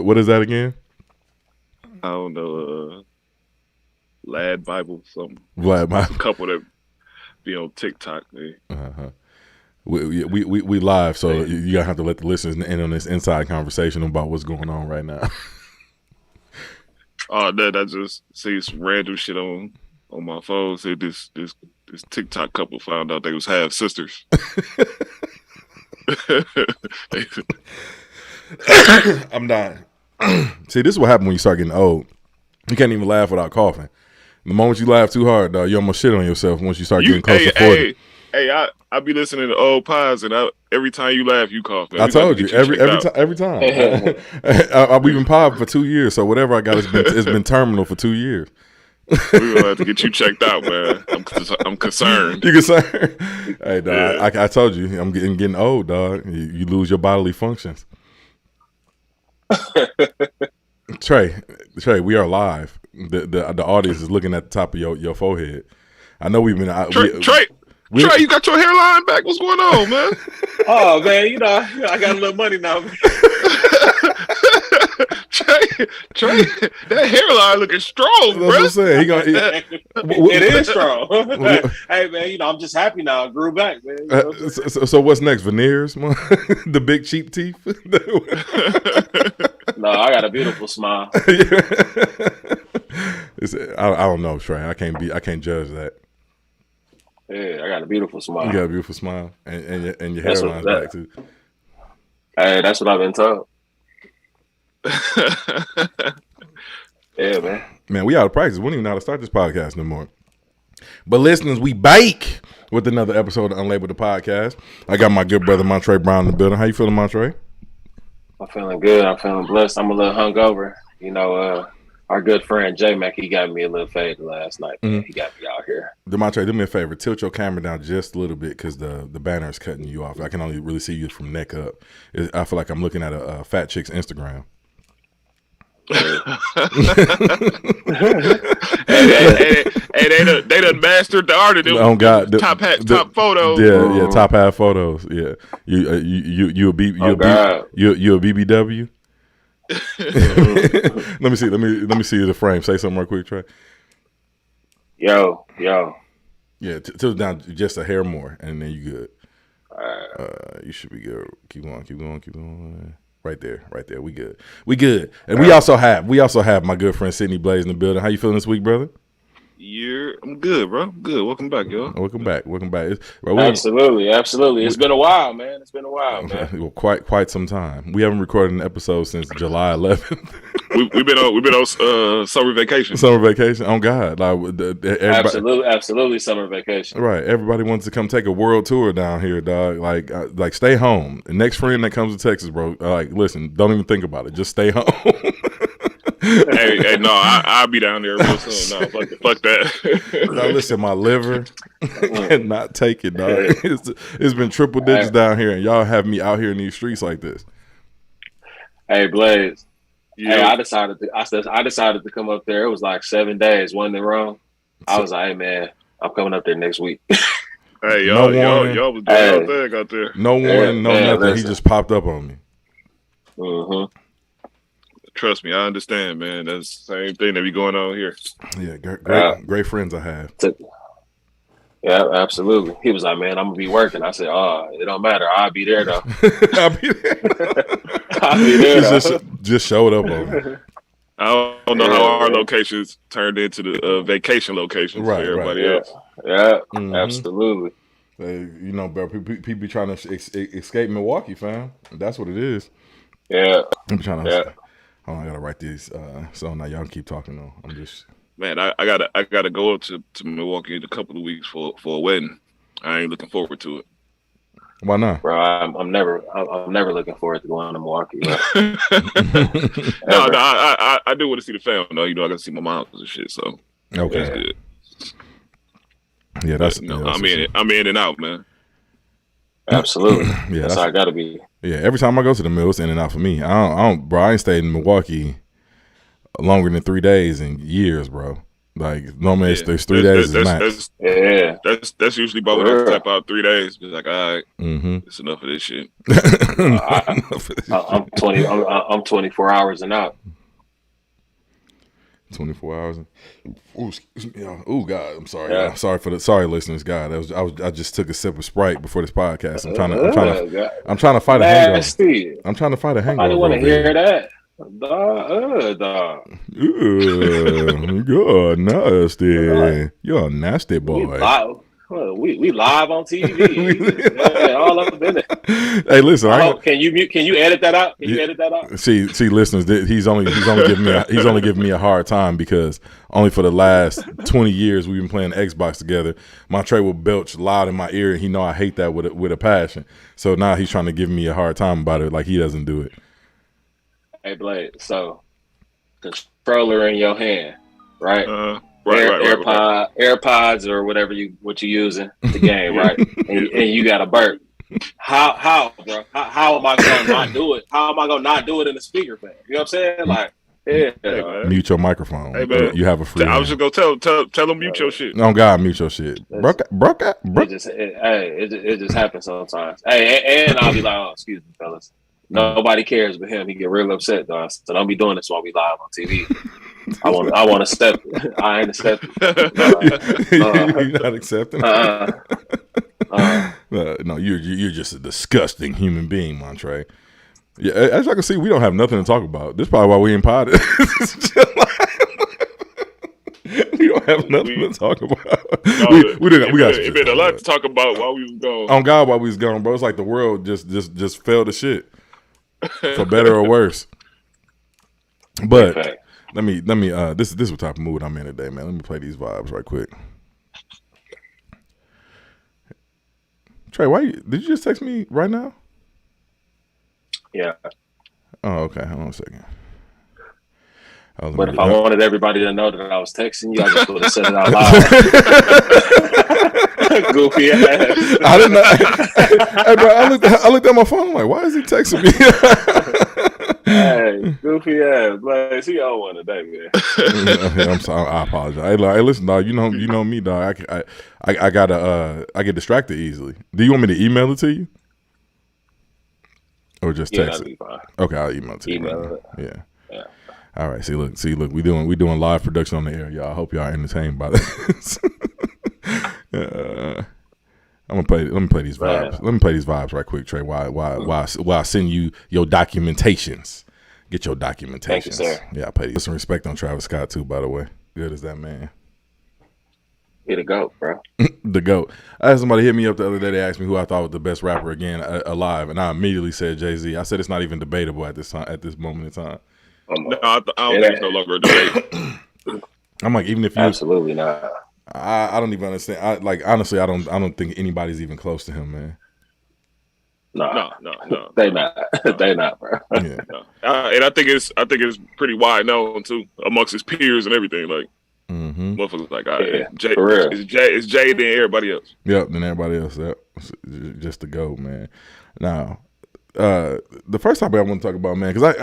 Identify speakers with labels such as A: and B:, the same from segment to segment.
A: What is that again?
B: I don't know. Lad Bible something.
A: Vlad
B: There's a
A: Bible.
B: couple that be on TikTok.
A: Uh-huh. We live, so you gotta have to let the listeners in on this inside conversation about what's going on right now.
B: Oh, that I just see some random shit on my phone. Said this TikTok couple found out they was half sisters.
A: I'm not. See, this is what happens when you start getting old. You can't even laugh without coughing. The moment you laugh too hard, dog, you almost shit on yourself once you start getting close to 40.
B: Hey, I be listening to old pies, and every time you laugh, you cough. Man.
A: I told you every time. I've been pod for 2 years, so whatever I got, it's been terminal for 2 years.
B: We're gonna have to get you checked out, man. I'm concerned.
A: You concerned? Hey, dog, I told you, I'm getting old, dog. You lose your bodily functions. Trey, we are live. The audience is looking at the top of your forehead. I know we've been
B: Trey, you got your hairline back. What's going on, man?
C: Oh man, I got a little money now.
B: Trey, that hairline looking strong, bro.
A: That's what I'm saying.
C: It is strong. Hey man, I'm just happy now. I grew back, man.
A: So what's next? Veneers? The big cheap teeth?
C: No, I got a beautiful smile.
A: I don't know, Trey. I can't judge that.
C: Yeah, I got a beautiful smile.
A: You got a beautiful smile, and your hairline's back too.
C: Hey, that's what I've been told. Yeah, man.
A: Man, we out of practice. We don't even know how to start this podcast no more. But listeners, we bake with another episode of Unlabeled the Podcast. I got my good brother Montre Brown in the building. How you feeling, Montre?
C: I'm feeling good. I'm feeling blessed. I'm a little hungover. Our good friend J Mac, he got me a little faded last night. Mm-hmm. He got me out here.
A: Demontre, do me a favor. Tilt your camera down just a little bit because the banner is cutting you off. I can only really see you from neck up. I feel like I'm looking at a fat chick's Instagram.
B: Hey, they done mastered the art of them.
A: Oh God,
B: top photos.
A: Yeah, top half photos. Yeah, you a BBW. Let me see the frame. Say something real quick, Trey.
C: Yo.
A: Yeah, tilt down just a hair more, and then you good.
C: All right.
A: You should be good. Keep going. Right there. We good. And we also have my good friend Sydney Blaze in the building. How you feeling this week, brother?
B: I'm good, bro. Good. Welcome back, y'all.
A: Welcome back.
C: Absolutely. It's been a while, man.
A: Well, quite some time. We haven't recorded an episode since July 11th.
B: We've been on summer vacation.
A: Oh God!
C: Absolutely summer vacation.
A: Right. Everybody wants to come take a world tour down here, dog. Like stay home. The next friend that comes to Texas, bro. Listen, don't even think about it. Just stay home.
B: hey, no, I'll be down there real soon. No, fuck that.
A: Now listen, my liver cannot take it, dog. It's been triple digits down here, and y'all have me out here in these streets like this.
C: Hey, Blaze.
B: Yeah.
C: Hey, I decided to come up there. It was like 7 days, wasn't it wrong? I was like, hey man, I'm coming up there next week.
B: Hey, y'all was doing y'all thing out there.
A: No warning, nothing. Listen. He just popped up on me.
C: Mm-hmm.
B: Trust me, I understand, man. That's the same thing that be going on here.
A: Yeah, great friends I have.
C: Yeah, absolutely. He was like, man, I'm going to be working. I said, it don't matter. I'll be there, though.
A: I'll be there. Just showed up on me.
B: I don't know how our locations turned into the vacation locations for everybody else.
C: Yeah, absolutely.
A: Bro, people be trying to escape Milwaukee, fam. That's what it is.
C: Yeah.
A: I'm trying to... Oh, I gotta write these. So now y'all can keep talking though. I'm just
B: man. I gotta go up to Milwaukee in a couple of weeks for a wedding. I ain't looking forward to it.
A: Why not,
C: bro? I'm never looking forward to going to Milwaukee. Bro.
B: No, I do want to see the family. No, I gotta see my mom and shit. So
A: okay,
B: that's good.
A: Yeah, that's.
B: I'm in and out, man.
C: Absolutely. Yeah, that's how I gotta be.
A: Yeah, every time I go to the mill, it's in and out for me. I ain't stayed in Milwaukee longer than 3 days in years, bro. Like normally it's 3 days is max.
B: That's usually about when I tap out 3 days. Be like, all right, it's enough of this shit.
C: I'm 24 hours and out.
A: 24 hours. Oh God, I'm sorry. Yeah. Sorry, listeners. God, I just took a sip of Sprite before this podcast. I'm trying to fight a hangover. I'm trying to fight a hangover.
C: I don't want to hear that.
A: Dog. You're nasty. You're a nasty boy.
C: We live on TV. All up in it.
A: Hey, listen.
C: Can you edit that out? Can you edit that out?
A: See, listeners. He's only giving me a hard time because only for the last 20 years we've been playing Xbox together. Montre will belch loud in my ear, and he know I hate that with a passion. So now he's trying to give me a hard time about it, like he doesn't do it.
C: Hey, Blade. So, controller in your hand, right?
B: Right.
C: AirPods or whatever you're using the game, right? and you got a burp. How, bro? How am I gonna not do it? How am I gonna not do it in the speaker fan? You know what I'm saying? Like,
A: mute your microphone.
B: Hey, man.
A: You have a free.
B: I was just gonna tell them mute your shit.
A: Oh God, mute your shit.
C: It just happens sometimes. Hey, and I'll be like, oh, excuse me, fellas. Nobody cares but him. He get real upset, dog. So don't be doing this while we live on TV. I want to step. I ain't accepting.
A: You're not accepting. No, you're just a disgusting human being, Montre. Yeah, as I can see, we don't have nothing to talk about. This is probably why we ain't potted. We don't have nothing to talk about. We got
B: a lot to talk about while we was gone.
A: On God, while we was gone, bro. It's like the world just fell to shit, for better or worse. But let me. This is what type of mood I'm in today, man. Let me play these vibes right quick. Trey, did you just text me right now?
C: Yeah.
A: Oh, okay. Hold on a second.
C: But if I wanted everybody to know that I was texting you, I just would have said it out loud. Goofy ass.
A: I didn't know. Hey, bro, I looked at my phone. I'm like, why is he texting me?
C: Hey, goofy ass. Like, he on one today, man.
A: I'm sorry. I apologize. Hey, listen, dog. You know me, dog. I get distracted easily. Do you want me to email it to you, or just text it? Fine. Okay, I'll email it to you.
C: Email it.
A: Yeah. All right. See, look. We doing live production on the air, y'all. I hope y'all are entertained by this. Let me play these vibes. Let me play these vibes right quick, Trey. While I send you your documentations. Get your documentations.
C: Thank you, sir.
A: Yeah, I pay you some respect on Travis Scott too, by the way. Good as that man.
C: He the GOAT, bro.
A: The GOAT. I had somebody hit me up the other day. They asked me who I thought was the best rapper again alive, and I immediately said Jay-Z. I said it's not even debatable at this moment in time.
B: No, I don't think it's no longer a debate.
A: I'm like, even if you
C: absolutely not.
A: I don't even understand. Honestly, I don't think anybody's even close to him, man.
C: No. They not. They not, bro.
A: Yeah.
B: No. And I think it's pretty wide known too amongst his peers and everything. Like, motherfuckers like, Jay, it's Jay then everybody else.
A: Yep, then everybody else. Yep. Just the GOAT, man. Now, the first topic I want to talk about, man, because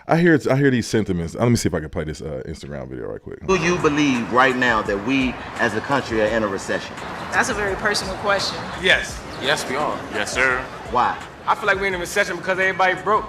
A: I hear these sentiments. Let me see if I can play this Instagram video right quick.
D: Do you believe right now that we as a country are in a recession?
E: That's a very personal question.
F: Yes, we are.
G: Yes, sir.
D: Why?
F: I feel like we're in a recession because everybody broke.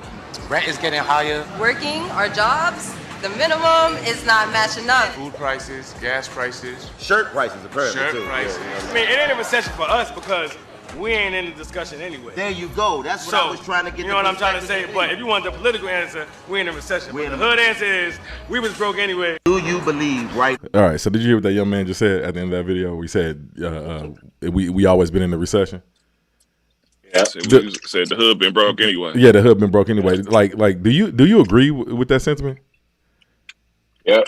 G: Rent is getting higher.
H: Working, our jobs, the minimum is not matching up.
G: Food prices, gas prices.
D: Shirt prices, apparently,
G: Shirt
D: too.
G: prices.
F: Yeah. I mean, it ain't a recession for us because we ain't in the discussion anyway.
D: There you go. That's what I was trying to get.
F: You know what I'm trying to say? But if you want the political answer, we in a recession. But the hood answer is we was broke anyway.
D: Do you believe right?
A: All right. So did you hear what that young man just said at the end of that video? We said we always been in a recession.
B: Yeah, said the hood been broke anyway.
A: Yeah, the hood been broke anyway. Like, do you agree with that sentiment?
C: Yeah.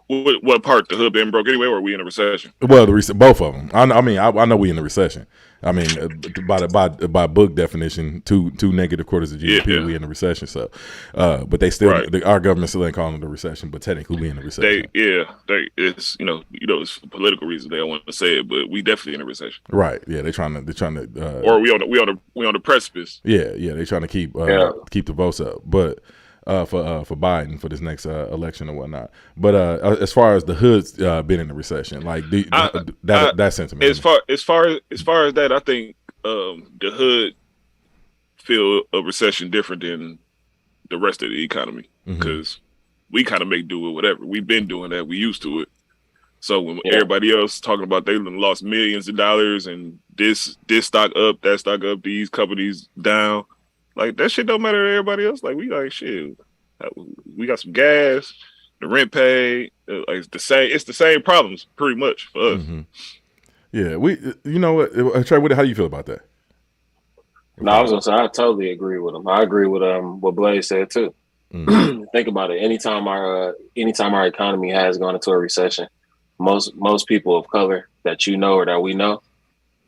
B: What part? The hood been broke anyway, or are we in a recession?
A: Well, both of them. I know we in a recession. I mean, by book definition, two negative quarters of GDP, we in a recession. So, but they still, our government still ain't calling it a recession, but technically we in a recession.
B: It's it's for political reasons they don't want to say it, but we definitely in a recession.
A: Right? Yeah, they're trying to.
B: Or we on the precipice.
A: Yeah, they're trying to keep the votes up, but. for Biden for this next election or whatnot. But as far as the hood's been in the recession, like that sentiment.
B: As far as that, I think the hood feel a recession different than the rest of the economy because we kind of make do with whatever. We've been doing that. We used to it. So when everybody else talking about they lost millions of dollars and this stock up, that stock up, these companies down, like that shit don't matter to everybody else. Like we like shit. We got some gas, the rent paid. Like it's the same problems pretty much for us.
A: Yeah, you know what, Trey, how do you feel about that?
C: No, I was gonna say I totally agree with him. I agree with what Blaze said too. Think about it. Anytime our economy has gone into a recession, most people of color that you know or that we know,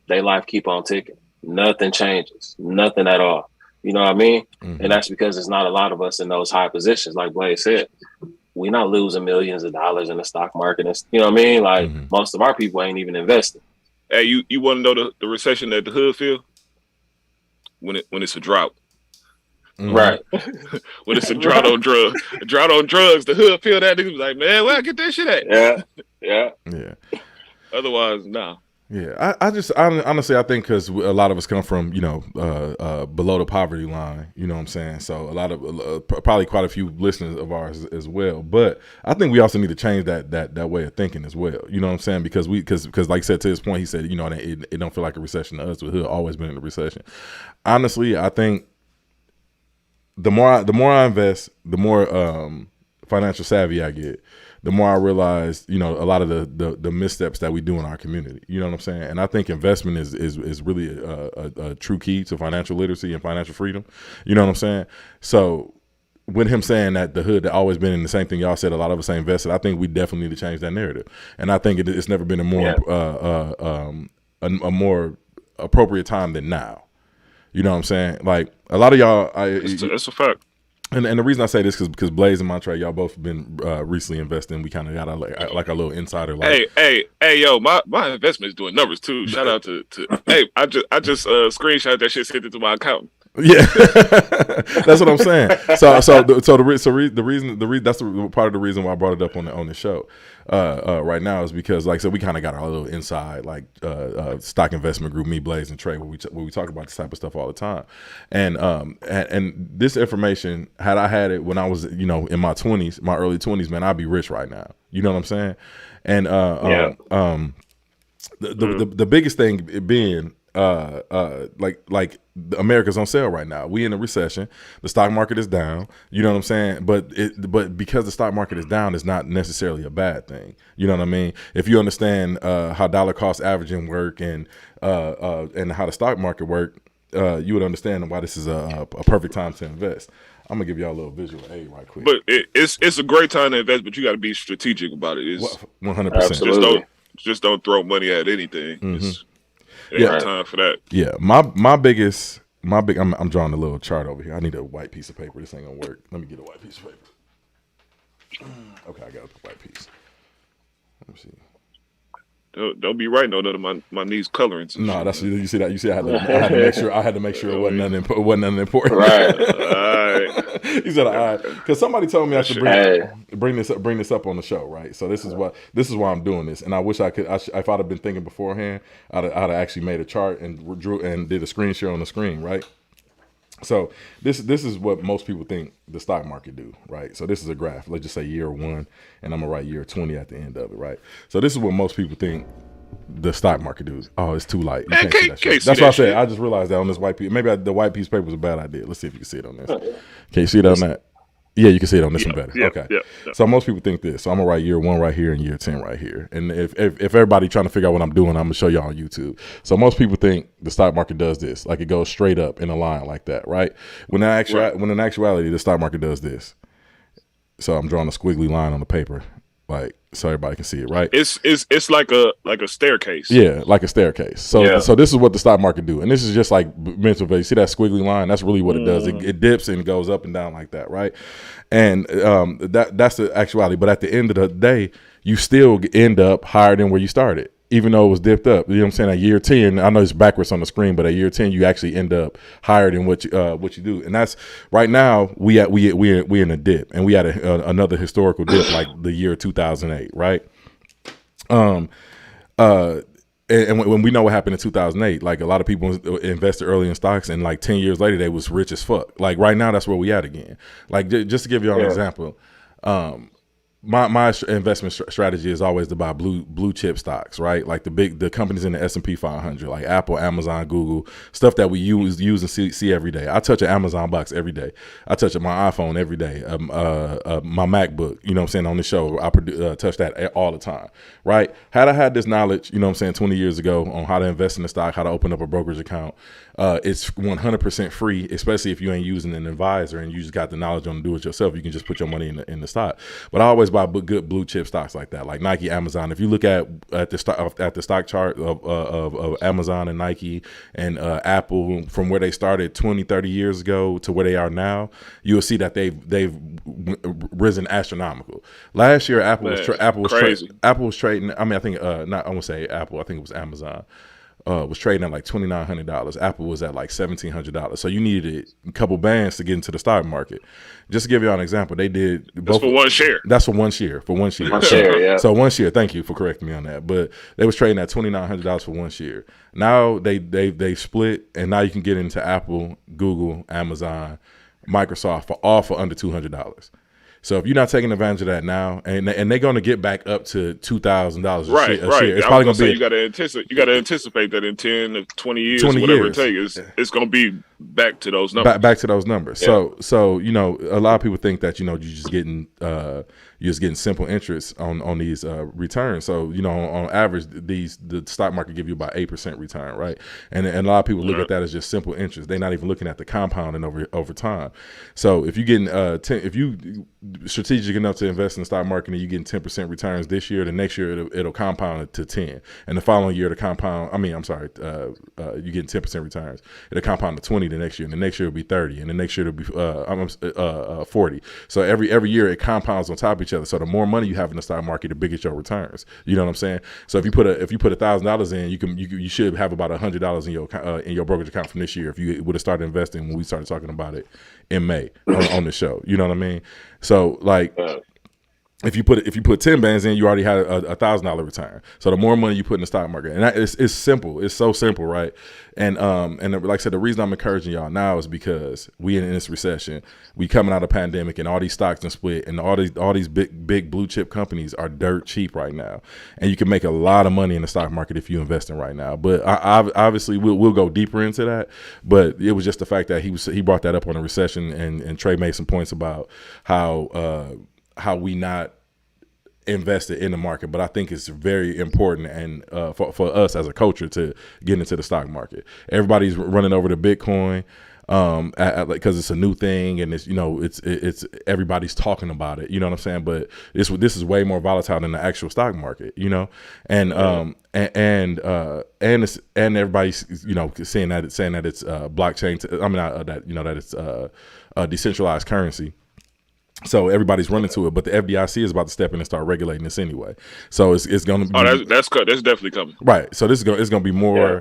C: their life keep on ticking. Nothing changes. Nothing at all. You know what I mean? And that's because there's not a lot of us in those high positions. Like Blaze said, we're not losing millions of dollars in the stock market. You know what I mean? Like most of our people ain't even investing.
B: Hey, you want to know the recession that the hood feel? When it's a drought.
C: Right.
B: When it's a drought on drugs. A drought on drugs, the hood feel that. Niggas like, man, where I get that shit at?
C: Yeah.
B: Otherwise, nah.
A: Yeah, I honestly, I think because a lot of us come from, below the poverty line, you know what I'm saying? So a lot of, probably quite a few listeners of ours as well. But I think we also need to change that way of thinking as well. You know what I'm saying? Because like I said, to his point, he said, it don't feel like a recession to us. The hood always been in a recession. Honestly, I think the more I invest, the more financial savvy I get, the more I realize, a lot of the missteps that we do in our community. You know what I'm saying? And I think investment is really a true key to financial literacy and financial freedom. You know what I'm saying? So with him saying that the hood had always been in the same thing y'all said, a lot of us ain't invested, I think we definitely need to change that narrative. And I think it's never been a more appropriate time than now. You know what I'm saying? Like a lot of y'all,
B: it's a fact.
A: And the reason I say this is because Blaze and Montre, y'all both been recently investing. We kind of got like a little insider.
B: Hey, yo, my investment is doing numbers too. Shout out to hey, I just screenshot that shit, sent it to my accountant.
A: Yeah, that's what I'm saying. So the reason that's part of the reason why I brought it up on the show right now is because, like I said, we kind of got our little inside stock investment group, me, Blaze, and Trey, where we talk about this type of stuff all the time, and this information, had I had it when I was in my 20s, my early 20s, man, I'd be rich right now. You know what I'm saying? And the biggest thing being like America's on sale right now. We in a recession. The stock market is down. You know what I'm saying? But because the stock market is down, it's not necessarily a bad thing. You know what I mean? If you understand how dollar cost averaging work and how the stock market work, you would understand why this is a perfect time to invest. I'm gonna give y'all a little visual aid right quick.
B: But it's a great time to invest, but you got to be strategic about it.
A: 100%.
B: Just don't throw money at anything. Time for that.
A: Yeah, I'm drawing a little chart over here. I need a white piece of paper. This ain't gonna work. Let me get a white piece of paper. Okay, I got a white piece. Let me see.
B: Don't be writing on none of my niece coloring.
A: No, that's you see that. You see, I had to make sure it wasn't nothing important.
C: Right.
B: All right.
A: He said, "All right," because somebody told me I should bring this up on the show, right? So this is why I'm doing this, and I wish I could. If I'd have been thinking beforehand, I'd have actually made a chart and drew and did a screen share on the screen, right? So this is what most people think the stock market do, right? So this is a graph. Let's just say year 1, and I'm gonna write year 20 at the end of it, right? So this is what most people think the stock market do. Oh, it's too light. You can't see that shit. That's what I said. I just realized that on this white piece. Maybe the white piece of paper was a bad idea. Let's see if you can see it on this. Can you see it on that? Yeah, you can see it on this one better. Okay. Yeah. So most people think this. So I'm gonna write year 1 right here and year 10 right here. And if everybody trying to figure out what I'm doing, I'm gonna show y'all on YouTube. So most people think the stock market does this, like it goes straight up in a line like that, right? When in actuality, the stock market does this. So I'm drawing a squiggly line on the paper, like so everybody can see it, right?
B: It's like a staircase.
A: Yeah, like a staircase. So this is what the stock market do, and this is just like mental. You see that squiggly line? That's really what it does. It dips and goes up and down like that, right? And that's the actuality. But at the end of the day, you still end up higher than where you started, even though it was dipped up. You know what I'm saying? At year 10, I know it's backwards on the screen, but at year 10, you actually end up higher than what you do. And that's right now we in a dip, and we had another historical dip like the year 2008, right? And when we know what happened in 2008, like a lot of people invested early in stocks, and like 10 years later, they was rich as fuck. Like right now, that's where we at again. Like just to give you an example, my investment strategy is always to buy blue chip stocks, right? Like the companies in the S&P 500, like Apple, Amazon, Google, stuff that we use and see every day. I touch an Amazon box every day. I touch my iPhone every day. My MacBook, you know what I'm saying, on the show, I touch that all the time, right? Had I had this knowledge, you know what I'm saying, 20 years ago on how to invest in the stock, how to open up a brokerage account, it's 100% free, especially if you ain't using an advisor and you just got the knowledge on to do it yourself. You can just put your money in the stock. But I always buy good blue chip stocks like that, like Nike, Amazon. If you look at the stock chart of Amazon and Nike and Apple, from where they started 20, 30 years ago to where they are now, you will see that they've risen astronomical. Last year, Apple was trading. I mean, I think I won't say Apple. I think it was Amazon. Was trading at like $2,900. Apple was at like $1,700. So you needed a couple bands to get into the stock market. Just to give you an example, they did both.
B: That's for one share.
A: That's for one share. One share, yeah. So one share. Thank you for correcting me on that. But they was trading at $2,900 for one share. Now they split, and now you can get into Apple, Google, Amazon, Microsoft for under $200. So if you're not taking advantage of that now, and they're going to get back up to $2,000 a share, it's probably going to be.
B: You got to anticipate that in 10 to 20 years, whatever it takes, it's going to be back to those numbers.
A: Back to those numbers. Yeah. So you know, a lot of people think that you're just getting simple interest on these returns. So you know, on average, the stock market give you about 8% return, right? And a lot of people look at that as just simple interest. They're not even looking at the compounding over time. So if you're getting if you strategic enough to invest in the stock market and you're getting 10% returns this year, the next year it'll compound it to 10, and the following year you're getting 10% returns, it'll compound to 20 the next year, and the next year will be 30, and the next year it'll be 40. So every year it compounds on top of each other. So the more money you have in the stock market, the bigger your returns. You know what I'm saying? So if you put $1,000 in, you should have about $100 in your brokerage account from this year if you would have started investing when we started talking about it in May on the show. You know what I mean? So like if you put 10 bands in, you already had a $1,000 return. So the more money you put in the stock market, and it's simple. It's so simple, right? And like I said, the reason I'm encouraging y'all now is because we in this recession, we coming out of pandemic, and all these stocks done split, and all these big blue chip companies are dirt cheap right now, and you can make a lot of money in the stock market if you invest in right now. But obviously we'll go deeper into that. But it was just the fact that he brought that up on the recession, and Trey made some points about how we not invested in the market. But I think it's very important and for us as a culture to get into the stock market. Everybody's running over to Bitcoin because it's a new thing, and it's everybody's talking about it. You know what I'm saying? But this is way more volatile than the actual stock market. You know, and everybody's saying that it's blockchain. That it's decentralized currency. So everybody's running to it, but the FDIC is about to step in and start regulating this anyway. So it's going to be.
B: Oh, that's definitely coming.
A: Right. So it's going to be more. Yeah.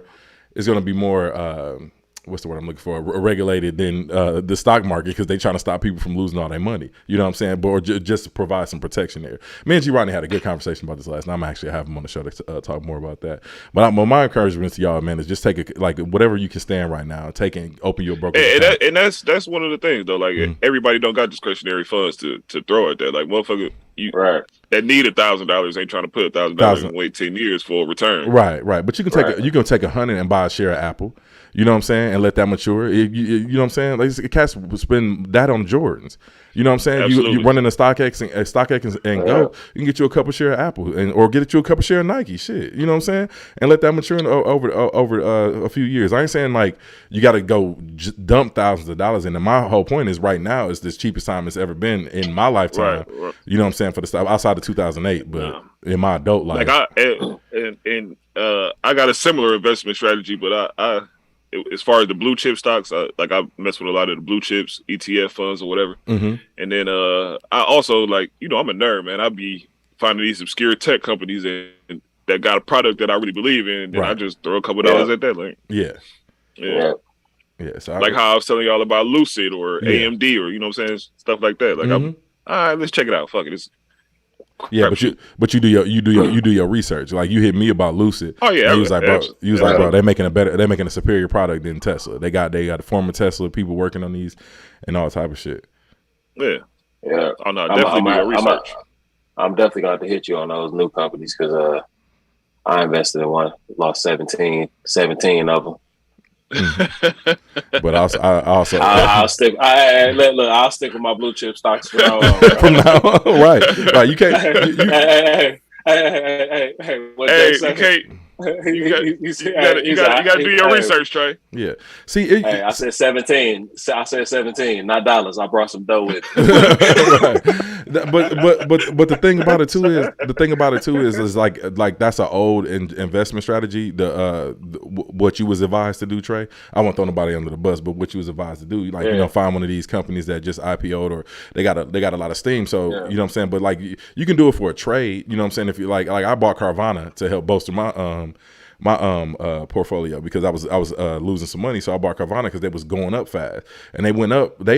A: It's going to be more. What's the word I'm looking for? Regulated than the stock market, because they're trying to stop people from losing all their money. You know what I'm saying? But just to provide some protection there. Me and G. Rodney had a good conversation about this last night. I'm actually have him on the show to talk more about that. But my encouragement to y'all, man, is just take whatever you can stand right now, take and open your brokerage.
B: And that's one of the things though. Like everybody don't got discretionary funds to throw at that. Like motherfucker, that need $1,000 ain't trying to put $1,000 and wait 10 years for a return. Right. But you can take $100 and buy a share of Apple. You know what I'm saying? And let that mature. You know what I'm saying? Like, cats spend that on Jordans. You know what I'm saying? You running a StockX and go, you can get you a couple share of Apple or get you a couple share of Nike. Shit. You know what I'm saying? And let that mature over a few years. I ain't saying like you got to go dump thousands of dollars in. And my whole point is right now is this cheapest time it's ever been in my lifetime. Right. You know what I'm saying? For the stuff outside of 2008, but in my adult life. Like I got a similar investment strategy, but as far as the blue chip stocks, I mess with a lot of the blue chips, ETF funds or whatever. Mm-hmm. And then I also I'm a nerd, man. I be finding these obscure tech companies and that got a product that I really believe in, then I just throw a couple dollars at that. Like,
A: yeah. So
B: like how I was telling y'all about Lucid or AMD or you know what I'm saying, stuff like that. Like, I'm all right, let's check it out. Fuck it. It's
A: but you do your research. Like you hit me about Lucid.
B: Oh yeah,
A: you was like, bro, they're making a superior product than Tesla. They got the former Tesla people working on these and all type of shit.
B: Yeah. Oh no,
C: definitely
B: do your research.
C: I'm definitely going to hit you on those new companies because I invested in one, lost 17 of them.
A: But I'll
C: stick. I'll stick with my blue chip stocks from now on.
A: From now on, right. You can't.
B: You got to do your research, Trey.
A: Yeah. See,
C: I said 17. I said 17, not dollars. I brought some dough with.
A: Right. But the thing about it too is like that's an old investment strategy. What you was advised to do, Trey. I won't throw nobody under the bus, but what you was advised to do, like find one of these companies that just IPO'd or they got a lot of steam. So you know what I'm saying. But like you can do it for a trade. You know what I'm saying. If you like I bought Carvana to help bolster my portfolio because I was losing some money, so I bought Carvana because they was going up fast, and they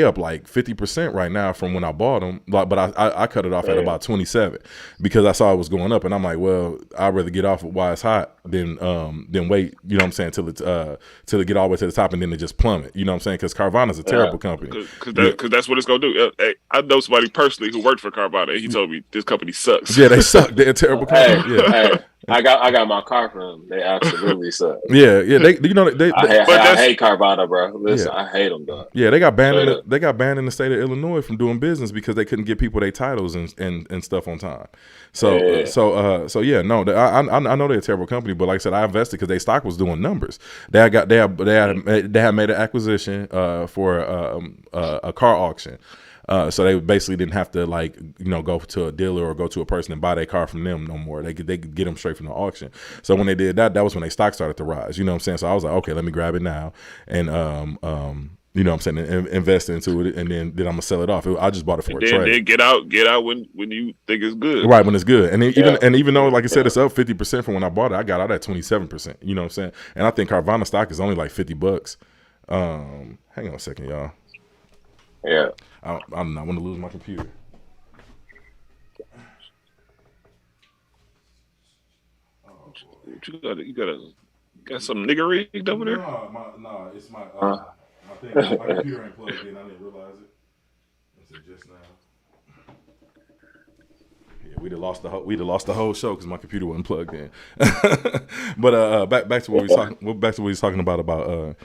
A: up like 50% right now from when I bought them. But I cut it off at about 27 because I saw it was going up, and I'm like, well, I'd rather get off while it's hot than wait. You know what I'm saying till it get all the way to the top and then it just plummet. You know what I'm saying? Because Carvana's a terrible company.
B: Because that's what it's gonna do. Hey, I know somebody personally who worked for Carvana, and he told me this company sucks.
A: Yeah, they suck. They're a terrible company.
C: I got my car from them. They absolutely suck.
A: Yeah. I
C: hate Carvana, bro. Listen, I hate them, though.
A: Yeah, they got banned. They got banned in the state of Illinois from doing business because they couldn't get people their titles and stuff on time. So I know they're a terrible company, but like I said, I invested because their stock was doing numbers. They had made an acquisition for a car auction. So they basically didn't have to go to a dealer or go to a person and buy their car from them no more. They could get them straight from the auction. So when they did that was when their stock started to rise. You know what I'm saying? So I was like, okay, let me grab it now and you know what I'm saying, invest into it, and then I'm gonna sell it off. I just bought it for a trade.
B: Then get out when you think it's good.
A: Right, when it's good. And even though, like I said, it's up 50% from when I bought it, I got out at 27%. You know what I'm saying? And I think Carvana stock is only like $50. Hang on a second, y'all.
C: Yeah.
A: I'm not want to lose my computer.
B: You got some nigga rigged over there?
A: No, it's my thing. My computer ain't plugged in. I didn't realize it. It's just now. Yeah, we'd have lost the whole show because my computer wasn't plugged in. But back to what we was talking. Back to what he was talking about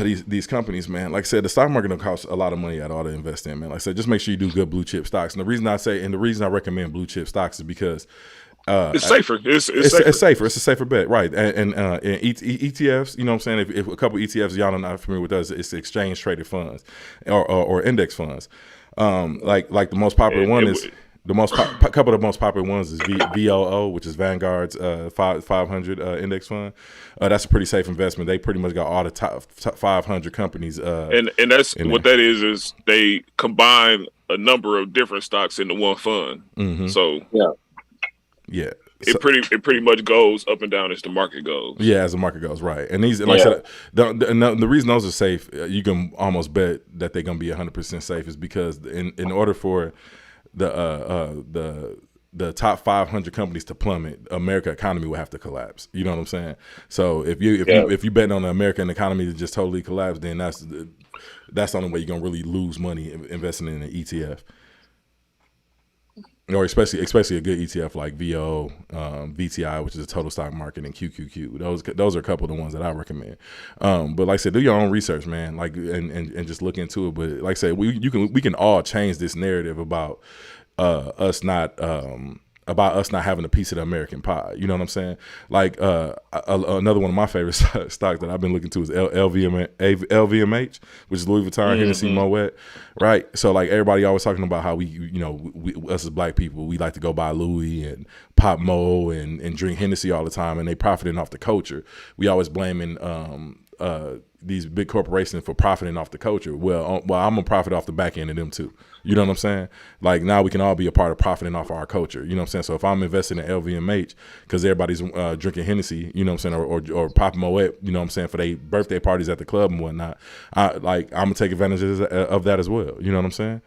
A: these companies, man. Like I said, the stock market will cost a lot of money at all to invest in, man. Like I said, just make sure you do good blue chip stocks. And the reason I recommend blue chip stocks is because
B: it's safer. It's
A: safer. It's a safer bet, right? And ETFs, you know what I'm saying? If a couple ETFs, y'all are not familiar with us, it's exchange traded funds or index funds. Like the most popular one is. Couple of the most popular ones is VOO, which is Vanguard's 500 index fund. That's a pretty safe investment. They pretty much got all the top 500 companies.
B: And that's what that is they combine a number of different stocks into one fund.
A: Mm-hmm.
B: So
A: yeah.
B: It pretty much goes up and down as the market goes.
A: Yeah, as the market goes, right. And these, like I said, the reason those are safe, you can almost bet that they're gonna be 100% safe, is because in order for the top 500 companies to plummet, American economy will have to collapse. You know what I'm saying? So if you bet on the American economy to just totally collapse, then that's the only way you're gonna really lose money investing in an ETF, or especially a good ETF like VO, VTI, which is a total stock market, and QQQ. Those are a couple of the ones that I recommend. But like I said, do your own research, man. Like and just look into it. But like I said, we can all change this narrative about us not having a piece of the American pie. You know what I'm saying? Like another one of my favorite stocks that I've been looking to is LVMH, which is Louis Vuitton, Hennessy, Moet. Right? So like everybody always talking about how we us as black people, we like to go buy Louis and pop Mo and drink Hennessy all the time, and they profiting off the culture. We always blaming these big corporations for profiting off the culture. Well, I'm gonna profit off the back end of them too. You know what I'm saying? Like now we can all be a part of profiting off our culture. You know what I'm saying? So if I'm investing in LVMH because everybody's drinking Hennessy, you know what I'm saying, or popping Moet, you know what I'm saying, for their birthday parties at the club and whatnot, I'm gonna take advantage of that as well. You know what I'm saying?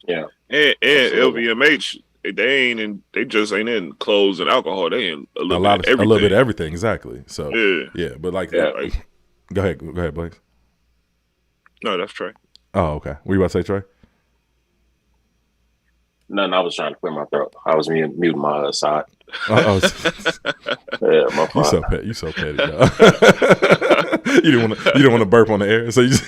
C: Yeah.
B: And LVMH, they just ain't in clothes and alcohol. They in a little bit of
A: everything. Exactly. So yeah, but like, go ahead, Blaze.
B: No, that's Trey.
A: Oh, okay. What you about to say, Trey?
C: Nothing. I was trying to clear my throat. I was muting my side.
A: Yeah,
C: my fault.
A: You so petty, dog. You didn't want to burp on the air, so you just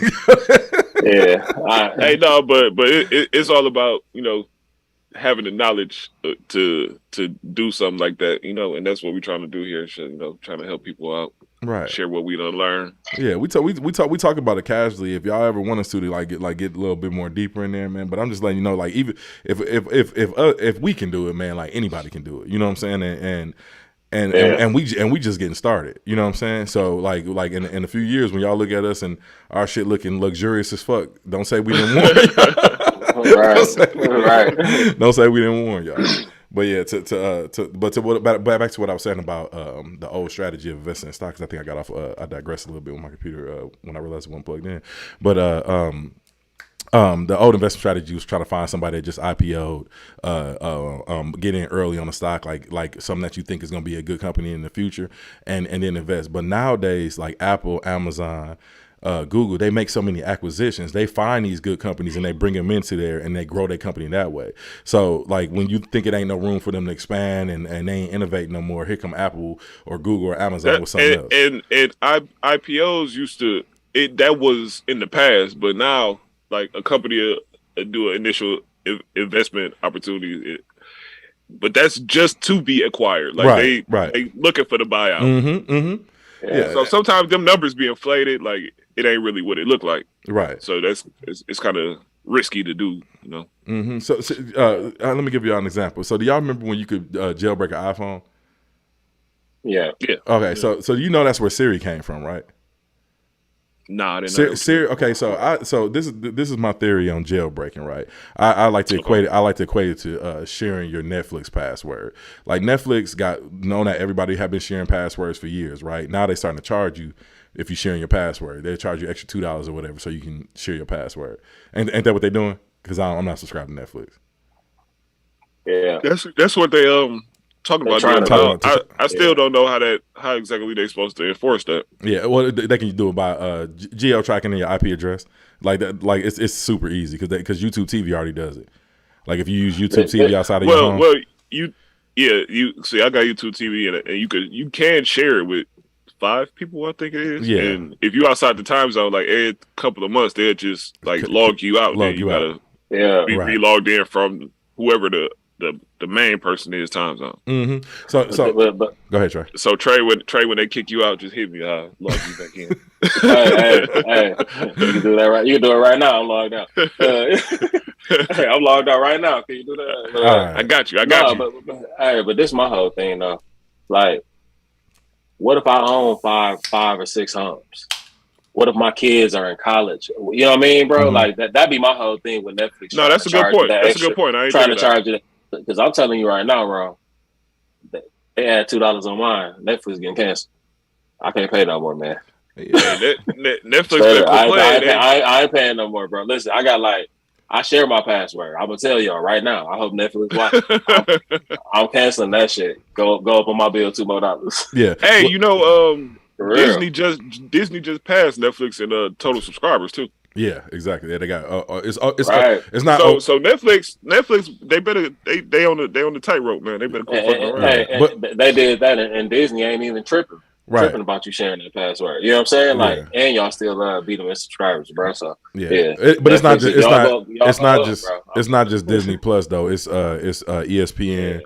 B: Hey, no, but it's all about, you know, having the knowledge to do something like that, you know, and that's what we're trying to do here. So, you know, trying to help people out,
A: right? Share
B: what we done learn.
A: Yeah, we talk about it casually. If y'all ever want us to get a little bit more deeper in there, man. But I'm just letting you know, like, even if we can do it, man, like anybody can do it. You know what I'm saying? And we just getting started. You know what I'm saying? So like in a few years when y'all look at us and our shit looking luxurious as fuck, don't say we didn't warn y'all. Right. Don't say we didn't warn y'all. But yeah, back to what I was saying about the old strategy of investing in stocks. I think I got off. I digressed a little bit with my computer when I realized it wasn't plugged in. But the old investment strategy was trying to find somebody that just IPO'd, get in early on the stock, like something that you think is going to be a good company in the future, and then invest. But nowadays, like Apple, Amazon, Google, they make so many acquisitions. They find these good companies and they bring them into there and they grow their company that way. So like when you think it ain't no room for them to expand and they ain't innovating no more, here come Apple or Google or Amazon with something else.
B: And IPOs used to, that was in the past, but now like a company do an initial investment opportunity, but that's just to be acquired. Like they looking for the buyout.
A: Mm-hmm, mm-hmm.
B: Yeah. So sometimes them numbers be inflated, like it ain't really what it looked like.
A: Right.
B: So it's kind of risky to do, you know.
A: Mm-hmm. So let me give you an example. So do y'all remember when you could jailbreak an iPhone?
C: Yeah.
A: Okay. So you know that's where Siri came from, right?
B: Nah, I didn't know.
A: Siri. Okay. So this is my theory on jailbreaking, right? I like to equate it. I like to equate it to sharing your Netflix password. Like Netflix got known that everybody have been sharing passwords for years, right? Now they starting to charge you if you're sharing your password. They charge you extra $2 or whatever so you can share your password. Ain't that what they're doing? Because I'm not subscribed to Netflix.
C: Yeah,
B: that's what they talking about. I still don't know how exactly they supposed to enforce that.
A: Yeah, well, they can do it by geo tracking in your IP address, like that. Like it's super easy because YouTube TV already does it. Like if you use YouTube TV outside of your home.
B: Well, you see, I got YouTube TV and you can share it with 5 people, I think it is.
A: Yeah.
B: And if you outside the time zone, like every couple of months, they'll just like log you out. You gotta be re-logged in from whoever the main person is time zone.
A: Mm-hmm. So go ahead, Trey.
B: So Trey, when they kick you out, just hit me. I'll log you back in.
C: hey, you can do that right. You can do it right now. I'm logged out. Hey, I'm logged out right now. Can you do that?
B: Right. I got you.
C: But this is my whole thing though. Like, what if I own five or 6 homes? What if my kids are in college? You know what I mean, bro? Mm-hmm. Like that'd be my whole thing with Netflix.
B: No, that's a good point. That's a good point. I ain't
C: trying to charge it because I'm telling you right now, bro. They add $2 on mine. Netflix getting canceled. I can't pay no more, man.
B: Yeah, Netflix.
C: I ain't paying no more, bro. Listen, I share my password. I'm gonna tell y'all right now. I hope Netflix watch. I'm canceling that shit. Go up on my bill $2 more.
A: Yeah.
B: Hey, you know, Disney just passed Netflix in total subscribers too.
A: Yeah, exactly. Yeah, they got it's
C: right.
A: It's not
B: so Netflix they better they on the tightrope, man. They better quit fucking around.
C: But they did that, and Disney ain't even tripping about you sharing that password. You know what I'm saying? Like, and y'all still beat them in subscribers, bro. So
A: but it's not just Disney Plus though. It's ESPN.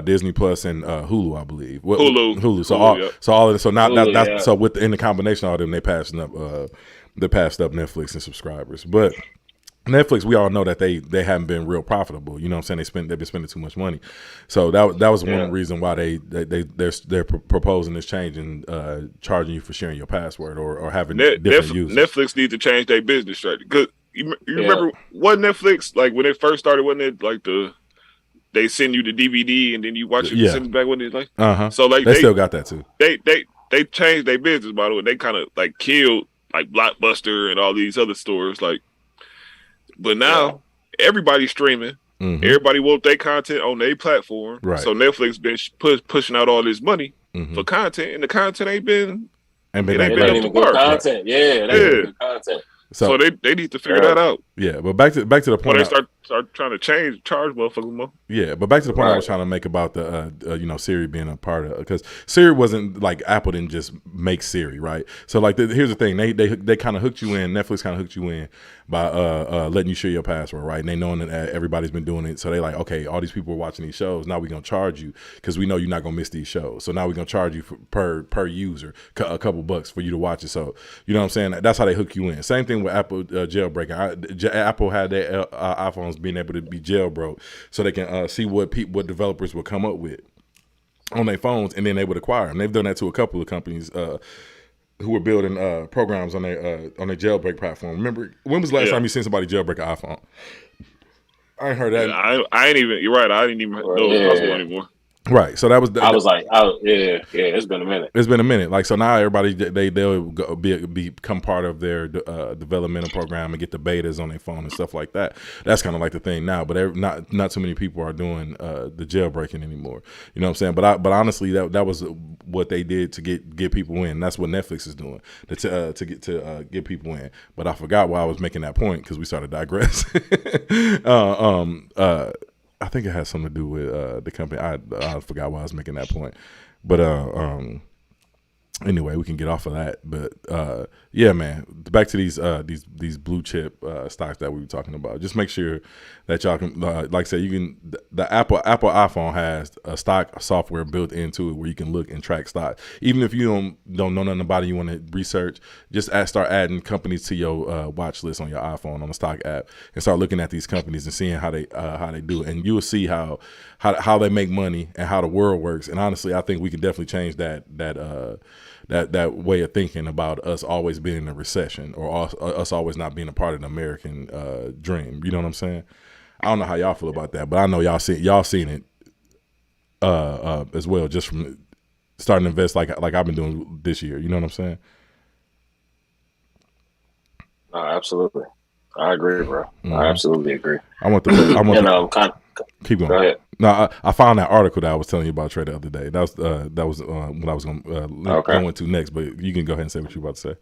A: Disney Plus and Hulu, I believe. Hulu. So within the combination of all them, they passed up Netflix and subscribers. But Netflix, we all know that they haven't been real profitable. You know what I'm saying? They've been spending too much money. So that was one reason why they're proposing this change and charging you for sharing your password or having different users.
B: Netflix needs to change their business strategy. Cause you remember what Netflix, like when it first started, wasn't it like they send you the DVD and then you watch it send it back when it's like
A: So like they still got that too.
B: They changed their business model and they kind of like killed like Blockbuster and all these other stores like. But now everybody's streaming. Mm-hmm. Everybody want their content on their platform.
A: Right.
B: So Netflix been pushing out all this money for content, and the content ain't been up to par.
C: Content. Good content.
B: So they need to figure that out.
A: Yeah, but back to the point.
B: When they start trying to charge motherfuckers more.
A: Yeah, but back to the point I was trying to make about the Siri being a part of, because Siri wasn't like Apple didn't just make Siri, right? So like here's the thing, they kind of hooked you in. Netflix kind of hooked you in by letting you share your password, right? And they knowing that everybody's been doing it, so they like, okay, all these people are watching these shows. Now we're gonna charge you because we know you're not gonna miss these shows. So now we're gonna charge you per user a couple bucks for you to watch it. So you know what I'm saying? That's how they hook you in. Same thing with Apple jailbreaking. Apple had their iPhones being able to be jailbroke so they can see what developers will come up with on their phones, and then they would acquire them. They've done that to a couple of companies who were building programs on their jailbreak platform. Remember, when was the last time you seen somebody jailbreak an iPhone? I ain't heard that.
B: I ain't even. You're right. I didn't even know it was possible anymore.
A: Right, so that was.
C: It's been a minute.
A: It's been a minute. Like so now, everybody they'll become part of their developmental program and get the betas on their phone and stuff like that. That's kind of like the thing now. But not too many people are doing the jailbreaking anymore. You know what I'm saying? But honestly, that was what they did to get people in. That's what Netflix is doing to get people in. But I forgot why I was making that point because we started digressing. I think it has something to do with the company. I forgot why I was making that point, but anyway, we can get off of that. But yeah, man, back to these blue chip stocks that we were talking about. Just make sure that y'all can, like I said, you can. The Apple iPhone has a stock software built into it where you can look and track stocks. Even if you don't know nothing about it, you want to research. Just start adding companies to your watch list on your iPhone on the stock app, and start looking at these companies and seeing how they do it, and you will see how they make money and how the world works. And honestly, I think we can definitely change that way of thinking about us always being in a recession or us always not being a part of the American dream. You know what I'm saying? I don't know how y'all feel about that, but I know y'all seen it as well, just from starting to invest like I've been doing this year. You know what I'm saying?
C: Absolutely, I agree, bro. Mm-hmm. I absolutely agree.
A: Keep going.
C: Go ahead.
A: No, I found that article that I was telling you about Trey the other day. That was what I was going to go into next. But you can go ahead and say what you were about to say.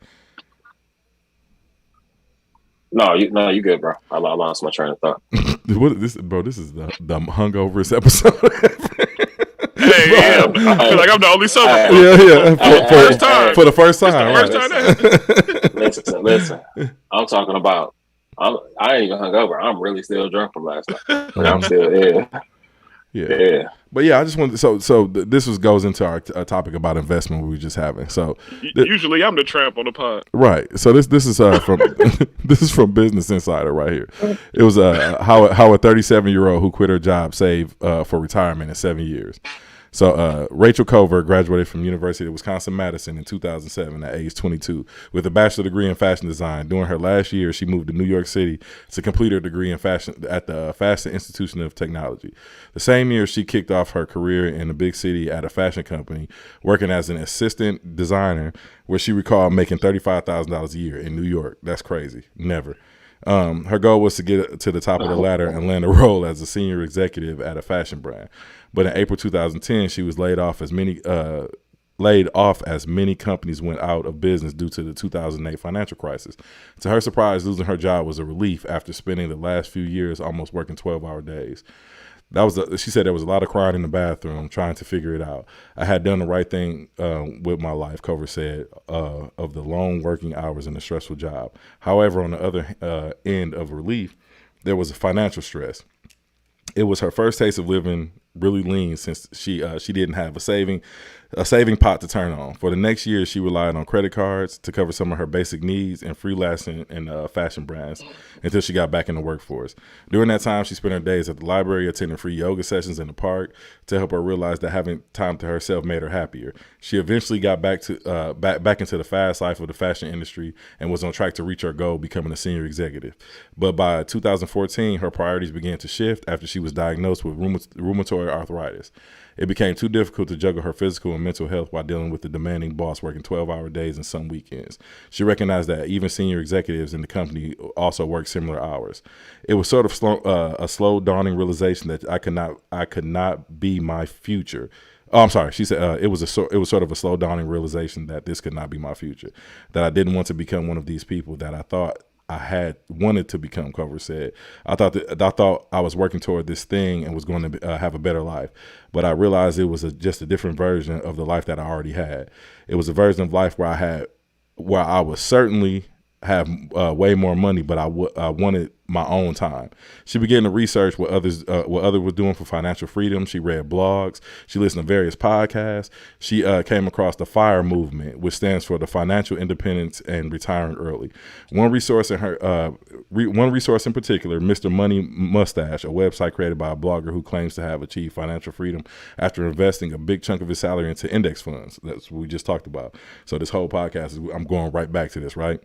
C: No, you good, bro. I lost my train of thought.
A: This is the hungoverest episode.
B: I feel like I'm the only sober.
A: For the first time.
C: Listen. I'm talking about. I ain't even hungover. I'm really still drunk from last night. I'm still
A: Yeah. But yeah, I just wanted so this goes into our topic about investment we were just having. So
B: usually I'm the tramp on the pod.
A: Right. So this is from this is from Business Insider right here. It was how a 37-year-old who quit her job saved for retirement in 7 years. So Rachel Cover graduated from University of Wisconsin-Madison in 2007 at age 22 with a bachelor degree in fashion design. During her last year, she moved to New York City to complete her degree in fashion at the Fashion Institute of Technology. The same year, she kicked off her career in a big city at a fashion company, working as an assistant designer, where she recalled making $35,000 a year in New York. That's crazy. Never. Her goal was to get to the top of the ladder and land a role as a senior executive at a fashion brand. But in April 2010, she was laid off as many companies went out of business due to the 2008 financial crisis. To her surprise, losing her job was a relief after spending the last few years almost working 12-hour days. She said there was a lot of crying in the bathroom trying to figure it out. I had done the right thing with my life, Cover said, of the long working hours and the stressful job. However, on the other end of relief, there was a financial stress. It was her first taste of living really lean since she didn't have a saving pot to turn on. For the next year, she relied on credit cards to cover some of her basic needs and freelancing in fashion brands until she got back in the workforce. During that time, she spent her days at the library attending free yoga sessions in the park to help her realize that having time to herself made her happier. She eventually got back into the fast life of the fashion industry and was on track to reach her goal, becoming a senior executive. But by 2014, her priorities began to shift after she was diagnosed with rheumatoid arthritis. It became too difficult to juggle her physical and mental health while dealing with the demanding boss working 12-hour days and some weekends. She recognized that even senior executives in the company also work similar hours. It was sort of a slow dawning realization that I could not be my future. Oh, I'm sorry. She said it was sort of a slow dawning realization that this could not be my future, that I didn't want to become one of these people that I thought I had wanted to become. Culver said, I thought I was working toward this thing and was going to have a better life, but I realized it was just a different version of the life that I already had. It was a version of life where I would certainly have way more money, but I wanted my own time. She began to research what others were doing for financial freedom. She read blogs. She listened to various podcasts. She came across the FIRE movement, which stands for the Financial Independence and Retiring Early. One resource in particular, Mr. Money Mustache, a website created by a blogger who claims to have achieved financial freedom after investing a big chunk of his salary into index funds. That's what we just talked about. So this whole podcast I'm going right back to this, right?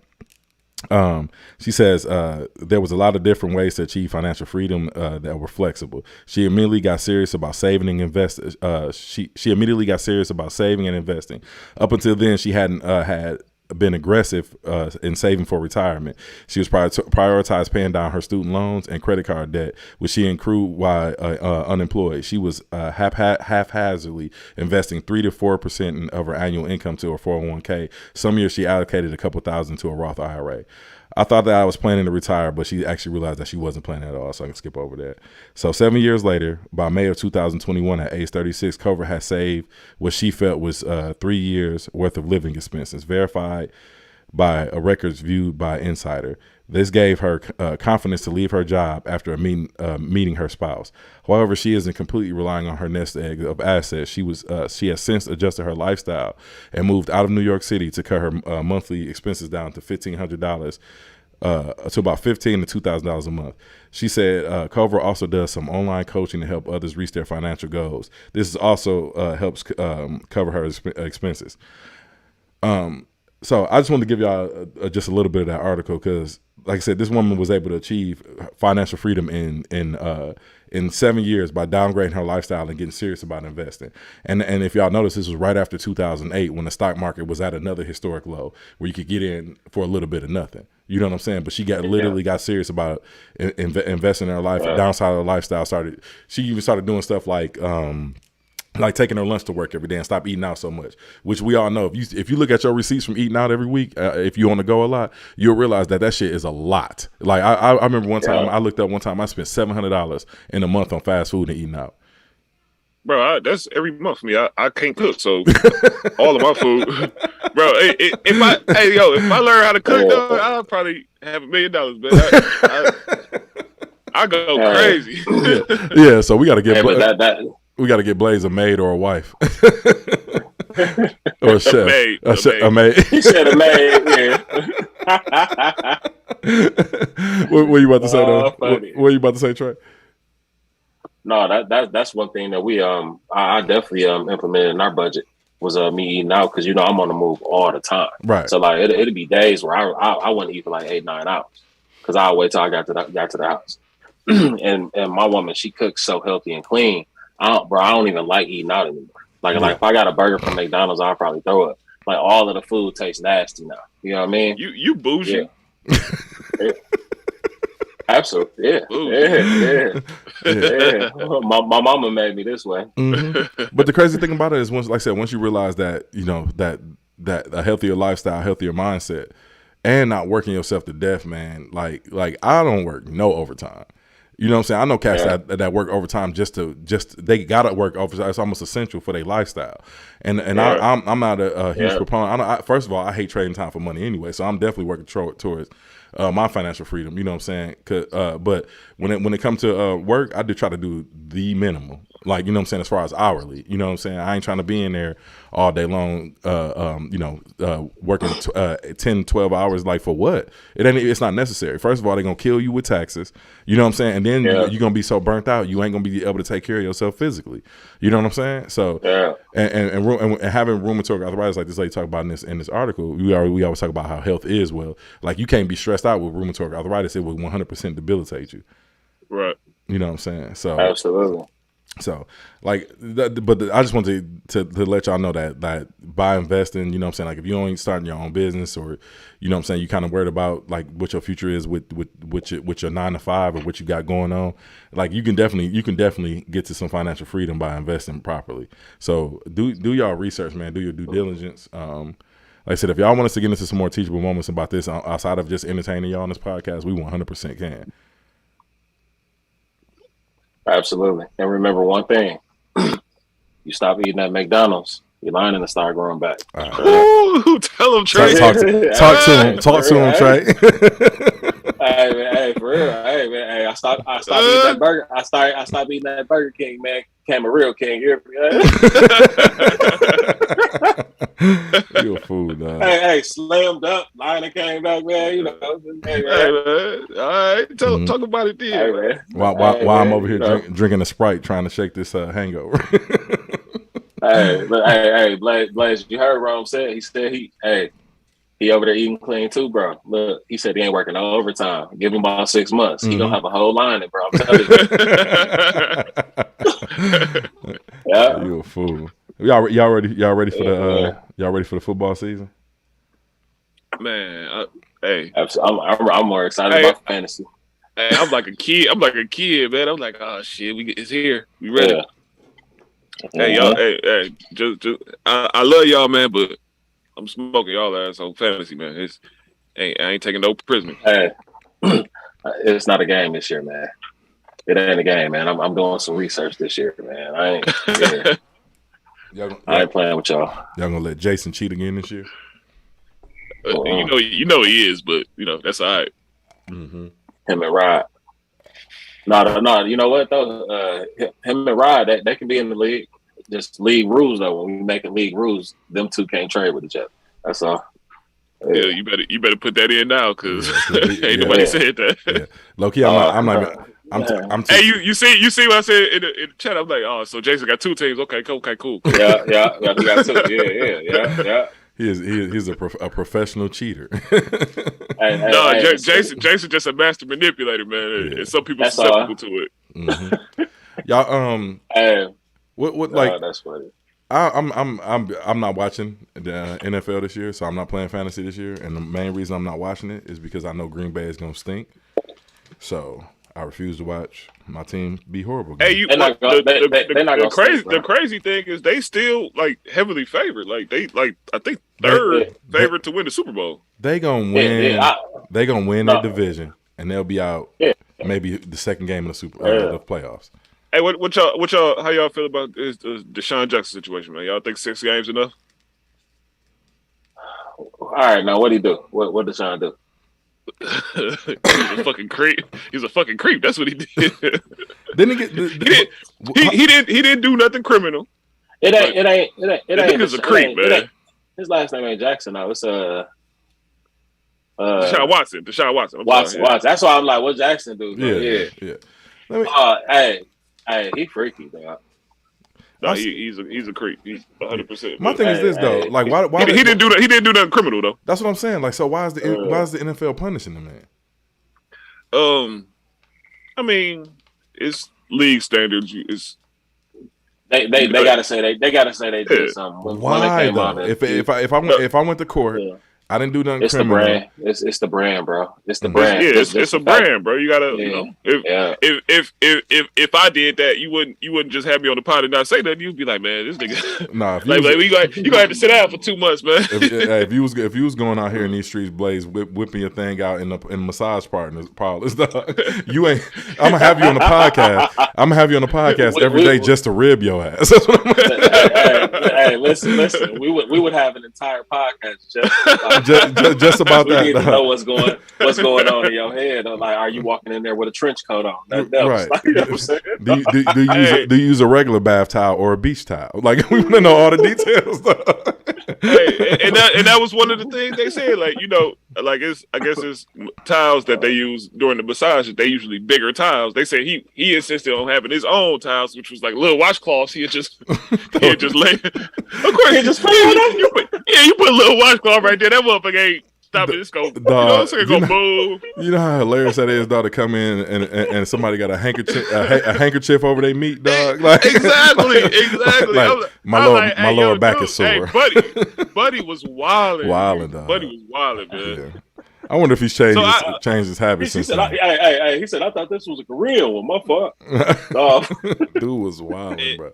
A: She says there was a lot of different ways to achieve financial freedom that were flexible. She immediately got serious about saving and investing. She immediately got serious about saving and investing. Up until then, she hadn't had been aggressive in saving for retirement. She was prioritized paying down her student loans and credit card debt, which she accrued while unemployed. She was haphazardly investing 3 to 4% of her annual income to her 401k. Some years she allocated a couple thousand to a Roth IRA. I thought that I was planning to retire, but she actually realized that she wasn't planning at all, so I can skip over that. So 7 years later, by May of 2021, at age 36, Culver had saved what she felt was 3 years worth of living expenses, verified by records viewed by Insider. This gave her confidence to leave her job after meeting her spouse. However, she isn't completely relying on her nest egg of assets. She has since adjusted her lifestyle and moved out of New York City to cut her monthly expenses down to $1,500 to about $1,500 to $2,000 a month. She said Culver also does some online coaching to help others reach their financial goals. This also helps cover her expenses. So I just wanted to give y'all just a little bit of that article because, like I said, this woman was able to achieve financial freedom in 7 years by downgrading her lifestyle and getting serious about investing. And if y'all notice, this was right after 2008 when the stock market was at another historic low where you could get in for a little bit of nothing. You know what I'm saying? But she literally got serious about investing in her life, downside of her lifestyle. She even started doing stuff like taking her lunch to work every day and stop eating out so much, which we all know. If you look at your receipts from eating out every week, if you want to go a lot, you'll realize that shit is a lot. Like I remember one time, I looked up one time, I spent $700 in a month on fast food and eating out.
B: Bro, that's every month for me. I can't cook, so all of my food, bro. If I learn how to cook, though, I'll probably have $1 million. Man, I go crazy.
A: Yeah. So we got to get. We got to get Blaze a maid or a wife. Or a chef. A maid.
C: He said a maid, yeah.
A: What you about to say, though? What you about to say, Trey?
C: No, that's one thing that we I definitely implemented in our budget was me eating out because I'm on the move all the time.
A: Right.
C: So like it'd be days where I wouldn't eat for like 8-9 hours because I'll wait till I got to the house. and my woman, she cooks so healthy and clean. I don't even like eating out anymore. Like if I got a burger from McDonald's, I'll probably throw it. Like all of the food tastes nasty now. You know what I mean?
B: You bougie.
C: Yeah. Absolutely. Yeah. My mama made me this way.
A: Mm-hmm. But the crazy thing about it is once you realize that, that a healthier lifestyle, healthier mindset, and not working yourself to death, man, like I don't work no overtime. You know what I'm saying? I know cats that work overtime they gotta work overtime. It's almost essential for their lifestyle. And I'm not a huge proponent. First of all, I hate trading time for money anyway. So I'm definitely working towards my financial freedom. You know what I'm saying? But when it comes to work, I do try to do the minimum. Like, you know what I'm saying, as far as hourly, you know what I'm saying? I ain't trying to be in there all day long, working 10, 12 hours, like, for what? It's not necessary. First of all, they're going to kill you with taxes, you know what I'm saying? And then you're going to be so burnt out, you ain't going to be able to take care of yourself physically. You know what I'm saying? So, and having rheumatoid arthritis, like this lady talked about in this article, we always talk about how health is, well, like, you can't be stressed out with rheumatoid arthritis. It will 100% debilitate you.
B: Right.
A: You know what I'm saying? So
C: absolutely.
A: So, like, I just wanted to let y'all know that by investing, you know what I'm saying, like, if you only starting your own business, or, you know what I'm saying, you kind of worried about, like, what your future is with your 9 to 5 or what you got going on, like, you can definitely get to some financial freedom by investing properly. So do y'all research, man. Do your due diligence. Like I said, if y'all want us to get into some more teachable moments about this outside of just entertaining y'all on this podcast, we 100% can.
C: Absolutely. And remember one thing. You stop eating at McDonald's, your lining will start growing back.
A: Right.
B: Ooh, tell him, Trey.
A: Talk to him, Trey.
C: Hey, for real. Hey, man. Hey, I stopped eating that burger. I stopped eating that Burger King, man. Became a real king here.
A: You a fool, dog.
C: Hey, slammed up. Lining came back, man. You know. Hey, man.
B: All right. Talk about it then.
C: Hey, man.
A: While I'm over here drinking a Sprite, trying to shake this hangover.
C: Hey, Blaze, you heard Rome said. He said he over there eating clean too, bro. Look, he said he ain't working no overtime. Give him about 6 months. He gonna have a whole line, bro. I'm telling you. Yeah,
A: you a fool. Y'all ready for the football season?
B: Man,
C: I'm more excited about fantasy.
B: Hey, I'm like a kid, man. I'm like, oh shit, it's here. We ready.
C: Yeah.
B: Hey, y'all. Hey, just I love y'all, man, but I'm smoking y'all ass on fantasy, man. I ain't taking no prisoners.
C: Hey, it's not a game this year, man. It ain't a game, man. I'm doing some research this year, man. I ain't playing with y'all.
A: Y'all gonna let Jason cheat again this year?
B: You know he is, but that's all right.
A: Mm-hmm.
C: Him and Rod. No. You know what though? Him and Rod, they can be in the league. Just league rules though. When we making league rules, them two can't trade with each other. That's all.
B: Yeah, you better put that in now, because ain't nobody said that.
A: Yeah. Low-key, I'm not.
B: Hey, you see what I said in the chat? I'm like, oh, so Jason got two teams. Okay, cool.
C: Yeah, we got two. Yeah.
A: He's a professional cheater.
B: Jason just a master manipulator, man. And some people are susceptible to it.
A: Mm-hmm. Y'all, what like?
C: That's funny.
A: I'm not watching the NFL this year, so I'm not playing fantasy this year. And the main reason I'm not watching it is because I know Green Bay is gonna stink. So I refuse to watch my team be horrible.
B: Hey, the crazy thing is they still like heavily favored. Like I think third favorite to win the Super Bowl.
A: They gonna win. They gonna win their division, and they'll be out maybe the second game of the the playoffs.
B: Hey, what y'all? How y'all feel about this Deshaun Jackson situation, man? Y'all think 6 games enough?
C: All right, now what do he do? What Deshaun do?
B: He's a fucking creep. He's a fucking creep. That's what he did.
A: Didn't he get?
B: He didn't do nothing criminal.
C: It ain't.
B: He's a creep, man.
C: His last name ain't Jackson. No, it's
B: Deshaun Watson.
C: Watson. That's why I'm like, what Jackson do? Yeah. Hey, he freaky, dog.
B: No, he's a creep. He's 100%.
A: My thing is this though, like why
B: he didn't do that? He didn't do nothing criminal though.
A: That's what I'm saying. Like, so why is the NFL punishing the man?
B: I mean, it's league standards.
C: They gotta say they did something.
A: Why though? If I went to court. Yeah. I didn't do nothing.
C: It's criminal. The brand. It's the brand, bro. It's the brand.
B: Yeah, it's a brand, bro. You gotta, if I did that, you wouldn't just have me on the pod and not say that. You'd be like, man, this nigga. Nah, you gonna have to sit out for 2 months, man.
A: If you was going out here in these streets, Blaze, whipping your thing out in massage parlors, you ain't. I'm gonna have you on the podcast. I'm gonna have you on the podcast every day just to rib your ass. That's what I'm.
C: hey, listen. We would have an entire podcast
A: just about
C: we
A: that.
C: need to know what's going on in your head. Like, are you walking in there with a trench coat on? That
A: Right.
C: like, you know what I'm saying?
A: Do you use a regular bath towel or a beach towel? Like, we want to know all the details.
B: Hey, and that was one of the things they said. Like, you know, like I guess it's towels that they use during the massage. They usually bigger towels. They said he insisted on having his own towels, which was like little washcloths. He had just lay. Of course, you put a little washcloth right there. That motherfucker ain't stopping. It's go. Move.
A: You know how hilarious that is, dog, to come in and somebody got a handkerchief over their meat, dog. Like,
B: exactly.
A: Like, my lower back is sore.
B: Hey, Buddy was wilding.
A: Dog.
B: Buddy was wilding, man.
A: Yeah. I wonder if he's changed his habits.
C: He said, "Hey, he said, I thought this was a Korean one. My fault."
A: Dude was wilding, bro.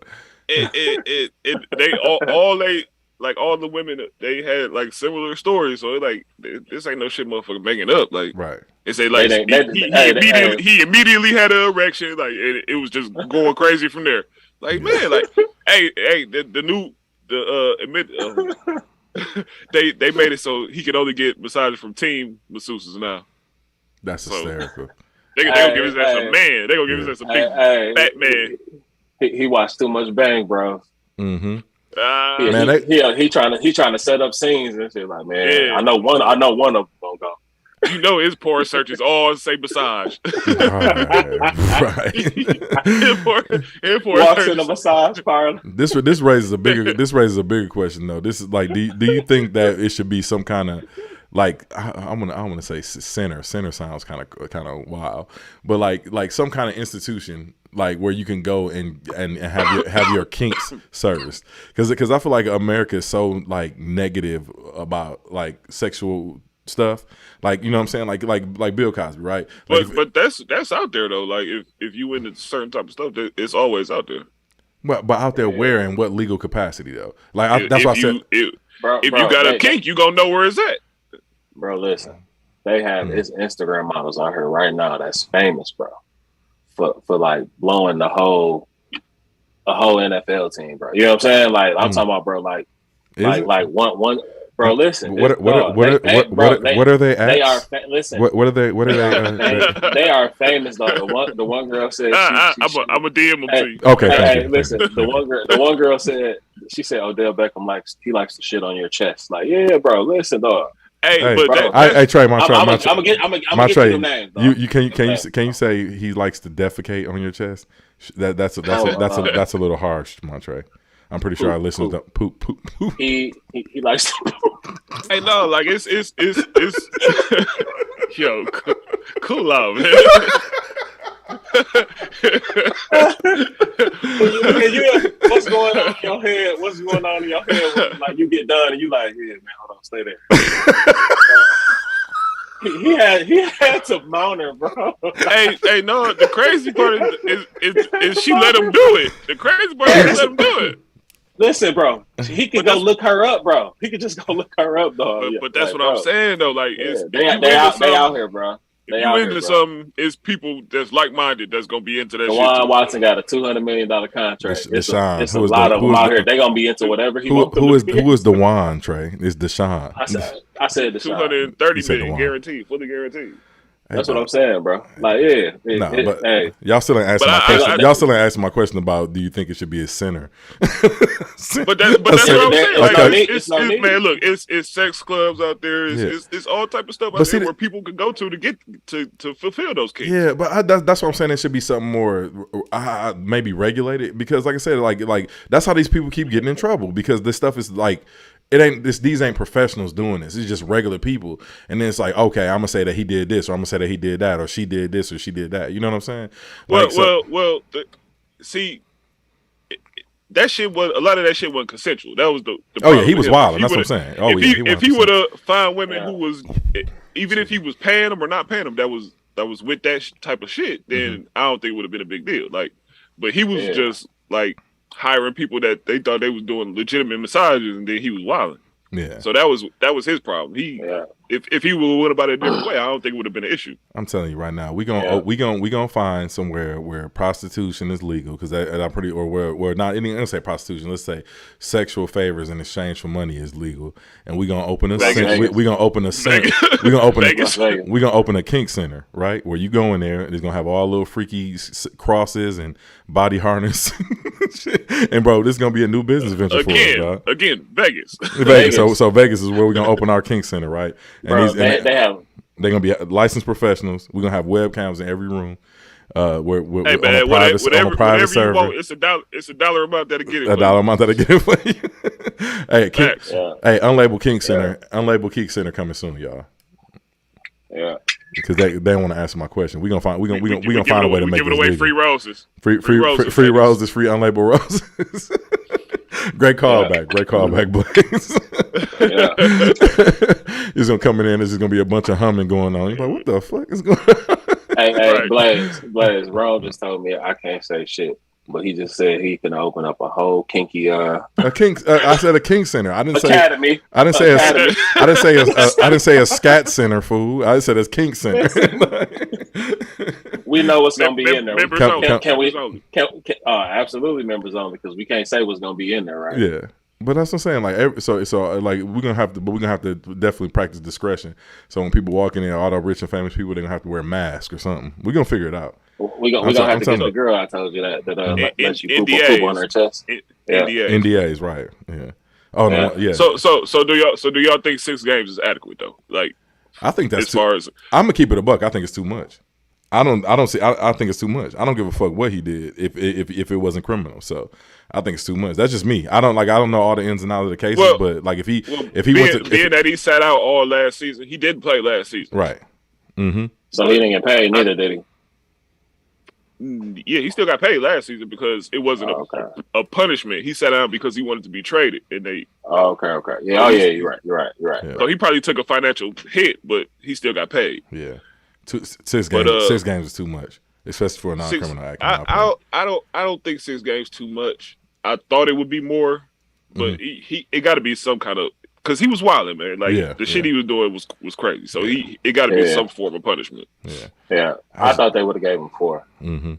B: All the women, they had like similar stories. So like, this ain't no shit, motherfucker making up. Like,
A: right?
B: They say like he immediately had an erection. Like, it was just going crazy from there. Like, man, like, hey, they made it so he could only get massages from team masseuses now.
A: That's hysterical.
B: They gonna give his ass a man. They gonna give his ass a big fat man.
C: He watched too much Bang Bros.
A: Mm-hmm.
C: He trying to set up scenes and shit. Like, man, yeah. I know one of them gonna go.
B: You know his porn searches all say massage.
A: Right.
C: Walks in the massage parlor.
A: This raises a bigger question though. This is like, do you think that it should be some kind of, like, I want to say center sounds kind of wild, but like some kind of institution, like where you can go and have your kinks serviced, because I feel like America is so like negative about like sexual stuff, like, you know what I'm saying, like Bill Cosby, right? Like,
B: but that's out there though. Like if you into certain type of stuff, it's always out there.
A: But out there where and what legal capacity though? Like that's what I said.
B: If you got a kink, you gonna know where it's at.
C: Bro, listen, they have his Instagram models out here right now that's famous, bro, for like blowing a whole NFL team, bro. You know what I'm saying? Like, I'm talking about, bro, like one. Bro, listen.
A: What are they at?
C: They are listen.
A: What are they?
C: They are famous though. The one girl said,
B: I'm a DM them to you.
A: Okay.
C: Hey, listen. The one girl said, she said Odell Beckham likes to shit on your chest. Like, yeah, bro. Listen, dog.
B: Hey,
A: Trey, my Trey.
C: I'm gonna get you the names.
A: Can you say he likes to defecate on your chest? That's a little harsh, Montre. I'm pretty sure I listened to poop.
C: He likes to poop.
B: Hey, no, like it's yo, cool out, man.
C: What's going on in your head? What's going on in your head when, like, you get done and you like, yeah, man, hold on, stay there. He had to mount her, bro.
B: hey, no, the crazy part is she let him do it. The crazy part is she let him do it.
C: Listen, bro, he could go look her up, bro. He could just go look her up, dog.
B: But that's like, what I'm saying, though. Like,
C: they out here, bro.
B: If you into something, it's people that's like-minded that's gonna be into that shit.
C: Deshaun Watson got a $200 million contract. It's a lot of them out here. They gonna be into whatever he wants.
A: Who is Dewan, Trey? It's Deshaun.
C: I said Deshaun.
B: $230 million guaranteed, fully guaranteed.
C: That's what I'm saying, bro. Like, yeah.
A: Y'all still ain't asking my question. Y'all still ain't asking my question about, do you think it should be a center?
B: but that's what I'm saying. Man, look, it's sex clubs out there. It's all type of stuff out there where people can go to get to fulfill those kinks.
A: Yeah, but that's what I'm saying. It should be something more maybe regulated, because, like I said, like that's how these people keep getting in trouble, because this stuff is like, these ain't professionals doing this. It's just regular people. And then it's like, okay, I'm gonna say that he did this, or I'm gonna say that he did that, or she did this, or she did that. You know what I'm saying?
B: See, that shit was, a lot of that shit wasn't consensual. That was the problem.
A: Oh yeah, he was wild. That's what I'm saying. Oh
B: if he would have found women who was, even if he was paying them or not paying them, that was with that type of shit, then I don't think it would have been a big deal. Like, but he was just like hiring people that they thought they was doing legitimate massages, and then he was wilding. Yeah. So that was his problem. if he would have went about it a different way, I don't think it would have been an issue.
A: I'm telling you right now, we gonna find somewhere where prostitution is legal because I'm pretty, or where not any. Let's say prostitution. Let's say sexual favors in exchange for money is legal, and we gonna open a we gonna open a center. We gonna open a kink center, right? Where you go in there and it's gonna have all little freaky crosses and body harness, and bro, this is gonna be a new business venture for us, dog.
B: Again, Vegas.
A: So Vegas is where we're gonna open our kink center, right? And
C: Bro, they're
A: gonna be licensed professionals. We're gonna have webcams in every room. We're on a private server.
B: Want, it's a dollar amount that'll get it.
A: $1 amount that'll get it for you. Hey, unlabeled kink center. Unlabeled kink center coming soon, y'all.
C: Yeah.
A: Because they want to answer my question. We're gonna find a way to make it
B: away free roses.
A: Free roses, free unlabeled roses. Great callback. Great callback, Blaze. He's gonna come in there and there's gonna be a bunch of humming going on. You're like, what the fuck is going on?
C: Hey, Blaze, Ron just told me I can't say shit. But he just said he can open up a whole kinky
A: a kink. I said a kink center. I didn't
C: academy.
A: say. I didn't say a scat center, fool. I said a kink center.
C: We know what's gonna be in there.
B: Members only.
C: Absolutely members only because we can't say what's gonna be in there, right?
A: Yeah. But that's what I'm saying. Like, so like we're gonna have to definitely practice discretion. So when people walk in there, all the rich and famous people, they're gonna have to wear a mask or something. We're gonna figure it out.
C: We're gonna have to get the girl I told you that lets you poop on her chest.
B: NDAs,
A: right? Yeah. Oh
C: yeah.
A: No, yeah.
B: So do y'all think 6 games is adequate though? Like,
A: I think that's
B: as far as
A: I'm gonna keep it a buck. I think it's too much. I think it's too much. I don't give a fuck what he did if it wasn't criminal. So I think it's too much. That's just me. I don't know all the ins and outs of the cases, but like if he
B: that he sat out all last season, he didn't play last season,
A: right? Mm-hmm.
C: So he didn't get paid neither, did he?
B: Yeah, he still got paid last season because it wasn't a punishment. He sat out because he wanted to be traded, and they.
C: Okay. Yeah. Oh yeah, you're right.
A: Yeah.
B: So he probably took a financial hit, but he still got paid.
A: Yeah. 6 games. 6 games is too much, especially for a non-criminal act.
B: I don't think 6 games too much. I thought it would be more, but it got to be some kind of because he was wilding, man. Like the shit he was doing was crazy. So it got to be some form of punishment.
C: Yeah. I thought they would have gave him 4.
A: Mm-hmm.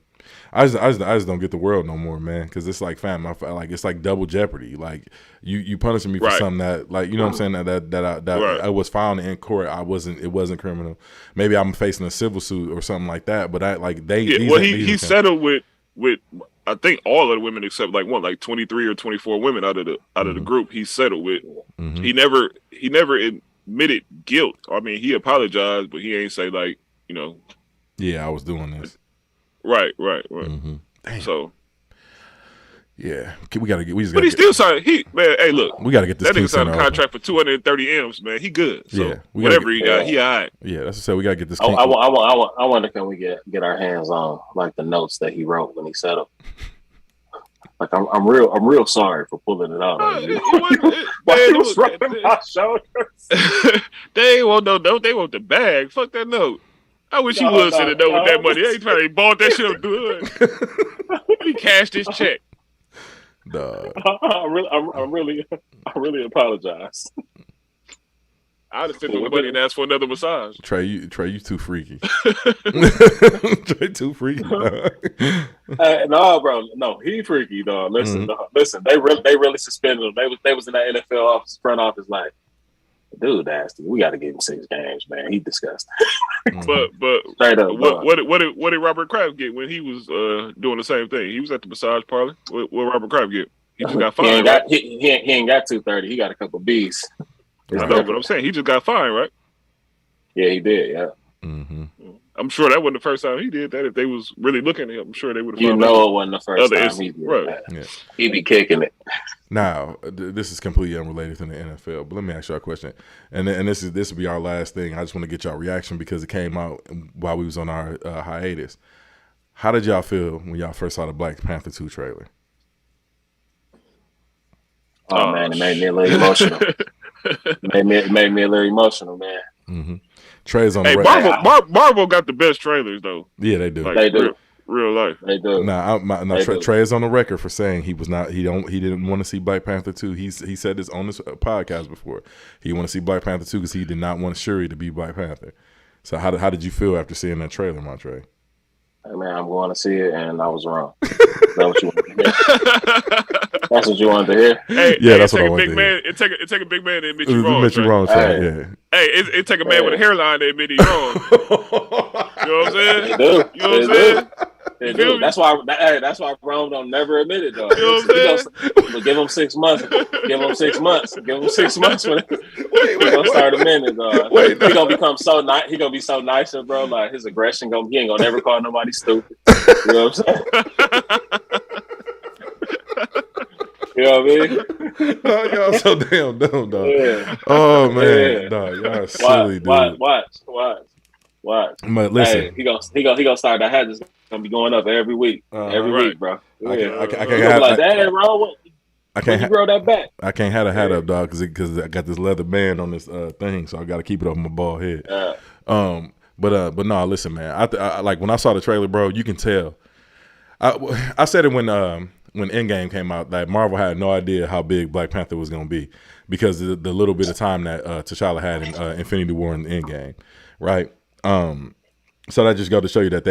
A: I just don't get the world no more, man. Because it's like, fam, it's like double jeopardy. Like you punishing me for something that, like, you know what I'm saying, that I was found in court. It wasn't criminal. Maybe I'm facing a civil suit or something like that. But
B: he settled with I think all of the women except like 23 or 24 women out of the group. He settled with. Mm-hmm. He never admitted guilt. I mean, he apologized, but he ain't say like, you know.
A: Yeah, I was doing this.
B: Right.
A: Mm-hmm.
B: So,
A: yeah, we gotta get.
B: But he still signed. Hey, look,
A: we gotta get this.
B: That nigga signed a contract for 230 M's, man. He good. So whatever he got, he all right.
A: Yeah, that's what I said. We gotta get this.
C: I wonder, can we get our hands on like the notes that he wrote when he settled? Like I'm real sorry for pulling it out.
B: They want no, they want the bag. Fuck that note. I wish he would send a note with that money. They probably bought that shit up good. He cashed his check.
C: I really apologize.
B: I'd have sent him the money and asked for another massage.
A: Trey, you too freaky. Trey too freaky.
C: No, bro, no, he freaky, dog. Listen, they really suspended him. They was in that NFL front office like, dude, nasty. We got to give him 6 games, man. He disgusting.
B: But
C: straight up,
B: what did Robert Kraft get when he was doing the same thing? He was at the massage parlor. What Robert Kraft get? He just got fined.
C: He ain't got 230. He got a couple B's.
B: I know, but I'm saying he just got fined, right?
C: Yeah, he did. Yeah.
A: Mm-hmm.
B: I'm sure that wasn't the first time he did that. If they was really looking at him, I'm sure they would have.
C: It wasn't the first time he did that.
A: Yeah.
C: He be kicking it.
A: Now, this is completely unrelated to the NFL, but let me ask y'all a question. And this will be our last thing. I just want to get y'all reaction because it came out while we was on our hiatus. How did y'all feel when y'all first saw the Black Panther 2 trailer?
C: Oh man, it made me a little emotional. It made me a little emotional, man.
A: Mm-hmm. Trey's on
B: the Marvel got the best trailers though.
A: Yeah, they do.
C: They do.
B: Real life.
C: They do.
A: Trey is on the record for saying he didn't want to see Black Panther 2. He said this on this podcast before. He want to see Black Panther 2 because he did not want Shuri to be Black Panther. So how did you feel after seeing that trailer, Montre?
C: Hey man, I'm going to see it, and I was wrong. That's what you wanted to hear. That's what you wanted to hear.
B: Hey,
A: yeah,
B: hey,
A: that's what I wanted to hear.
B: It take a big man to admit you wrong.
A: Admit you wrong, Trey. Yeah.
B: Hey, it take a man with a hairline to admit he's wrong. You know what I'm saying?
C: They do.
B: You know what I'm saying?
C: They do. That's why Rome don't never admit it though.
B: You know what I'm saying?
C: But give him 6 months. Give him 6 months. Give him 6 months. When he gonna start admitting, dog. He gonna become so nice. He gonna be so nicer, bro. Like his aggression he ain't gonna never call nobody stupid. You know what I'm saying? You know what I mean?
A: Oh, y'all so damn dumb, dog.
C: Yeah.
A: Oh man,
C: Yeah.
A: dog, y'all silly, dude.
C: Watch.
A: But listen,
C: hey, he gonna start that hat. Just gonna be going up every week, every week, bro.
A: I
C: Yeah.
A: can't
C: He
A: have
C: like, "Dang, bro,
A: I can't
C: you grow that back."
A: I can't have a hat up, dog, because I got this leather band on this thing, so I got to keep it up my bald head. But no, listen, man. I like when I saw the trailer, bro. You can tell. I said it when Endgame came out that Marvel had no idea how big Black Panther was going to be because of the little bit of time that T'Challa had in Infinity War and Endgame, right? So that just go to show you that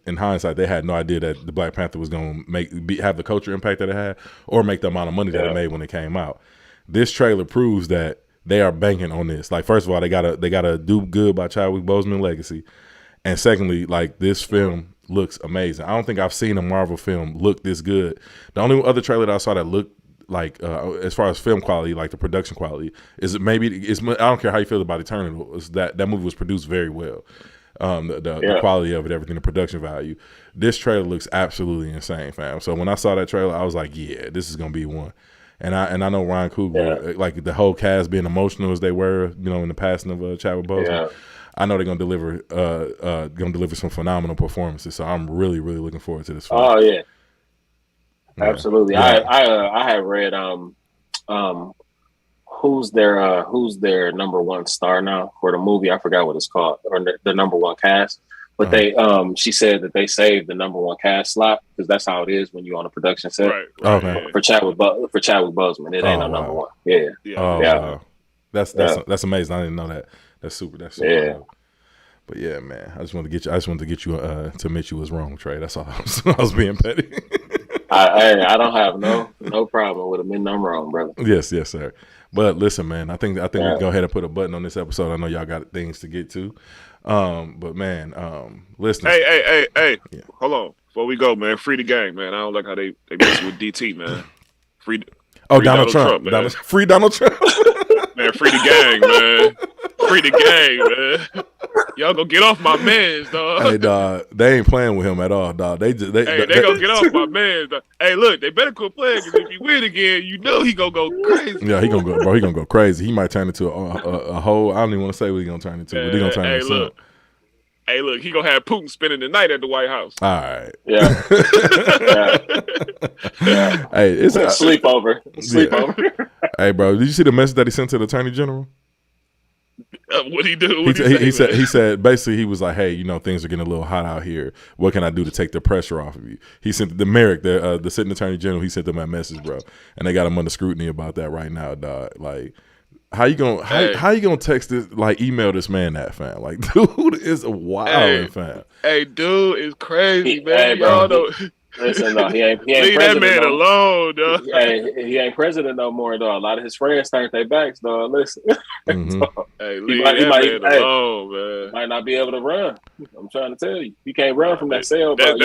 A: in hindsight they had no idea that the Black Panther was going to have the culture impact that it had or make the amount of money that it made when it came out. This trailer proves that they are banking on this. Like, first of all, they gotta do good by Chadwick Boseman legacy, and secondly, like, this film looks amazing. I don't think I've seen a Marvel film look this good. The only other trailer that I saw that looked like, as far as film quality, like the production quality, I don't care how you feel about Eternal, is that movie was produced very well. The quality of it, everything, the production value. This trailer looks absolutely insane, fam. So when I saw that trailer, I was like, yeah, this is gonna be one. And I know Ryan Coogler, like the whole cast being emotional as they were, in the passing of Chadwick Boseman. Yeah. I know they're gonna deliver some phenomenal performances. So I'm really, really looking forward to this film.
C: Oh yeah, absolutely. Yeah. I had read who's their number one star now for the movie. I forgot what it's called, or the number one cast. But she said that they saved the number one cast slot because that's how it is when you're on a production set.
B: Right.
C: For Chadwick Boseman, it ain't number one. Yeah.
A: Wow. That's amazing. I didn't know that. That's super. Dope. But yeah, man, I just wanted to get you to admit you was wrong, Trey. That's all. I was being petty.
C: I don't have no problem with admitting I'm wrong, brother.
A: Yes, sir. But listen, man, I think we can go ahead and put a button on this episode. I know y'all got things to get to. But man, listen.
B: Hey, yeah. Hold on. Before we go, man, free the gang, man. I don't like how they mess with DT, man. Free
A: Donald Trump, man. Free Donald Trump.
B: Man, free the gang, man. Free the gang, man. Y'all gonna get off my mans, dog.
A: Hey, dog, they ain't playing with him at all, dog. They gonna
B: get off my mans, dog. Hey, look, they better quit playing because if he win again, he gonna go crazy.
A: Yeah, he gonna go, bro. He gonna go crazy. He might turn into a whole. I don't even want to say what he gonna turn into. But he gonna turn into.
B: Hey, look, he gonna have Putin spending the night at the White House.
A: All right.
C: Yeah.
A: Hey, it's a
C: sleepover.
A: Hey, bro, did you see the message that he sent to the Attorney General?
B: What'd he do?
A: He said basically he was like, hey, things are getting a little hot out here. What can I do to take the pressure off of you? He sent the Merrick, the sitting Attorney General. He sent them that message, bro, and they got him under scrutiny about that right now, dog. Like. How you gonna text this, like, email this man that, fam? Like, dude is a wild fam.
B: Hey, dude is crazy, man. Y'all know.
C: Listen, no, he ain't
B: leave that man alone, dog.
C: He ain't president no more, dog. A lot of his friends turned their backs, dog. Listen.
A: Mm-hmm.
B: Hey, leave that man alone, man.
C: Might not be able to run. I'm trying to tell you, he can't run from that cell, bro.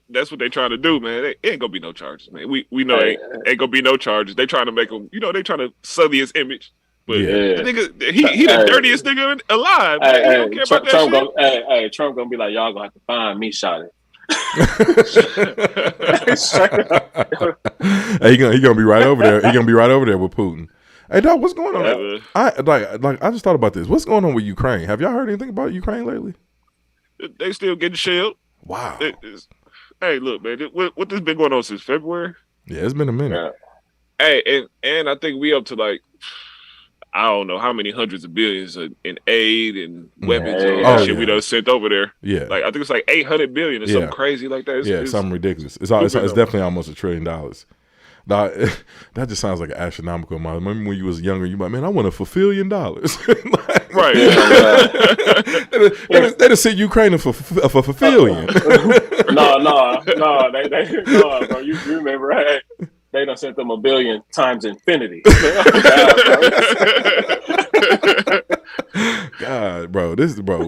B: That's what they trying to do, man. It ain't gonna be no charges, man. We know ain't gonna be no charges. They trying to make him, they trying to sully his image. But the nigga, he the dirtiest nigga alive. Man. He don't care about that shit.
C: Trump gonna be like, y'all gonna have to find me, shot it.
A: Hey, he gonna be right over there. He gonna be right over there with Putin. Hey, dog, what's going on? I just thought about this. What's going on with Ukraine? Have y'all heard anything about Ukraine lately?
B: They still getting shelled.
A: Wow.
B: Hey, look, man. What this been going on since February?
A: Yeah, it's been a minute.
B: Hey, and I think we up to like, I don't know how many hundreds of billions in aid and weapons
C: Yeah.
B: and all that shit we done sent over there.
A: Yeah.
B: Like I think it's like 800 billion or something crazy like that.
A: It's something ridiculous. It's definitely almost $1 trillion. Now, that just sounds like an astronomical amount. Remember when you was younger, you might, man, I want $1 billion.
B: Right.
A: They just said Ukraine for $1
C: No, bro. You remember, hey, they done sent them $1 billion times infinity.
A: God, bro, this is bro.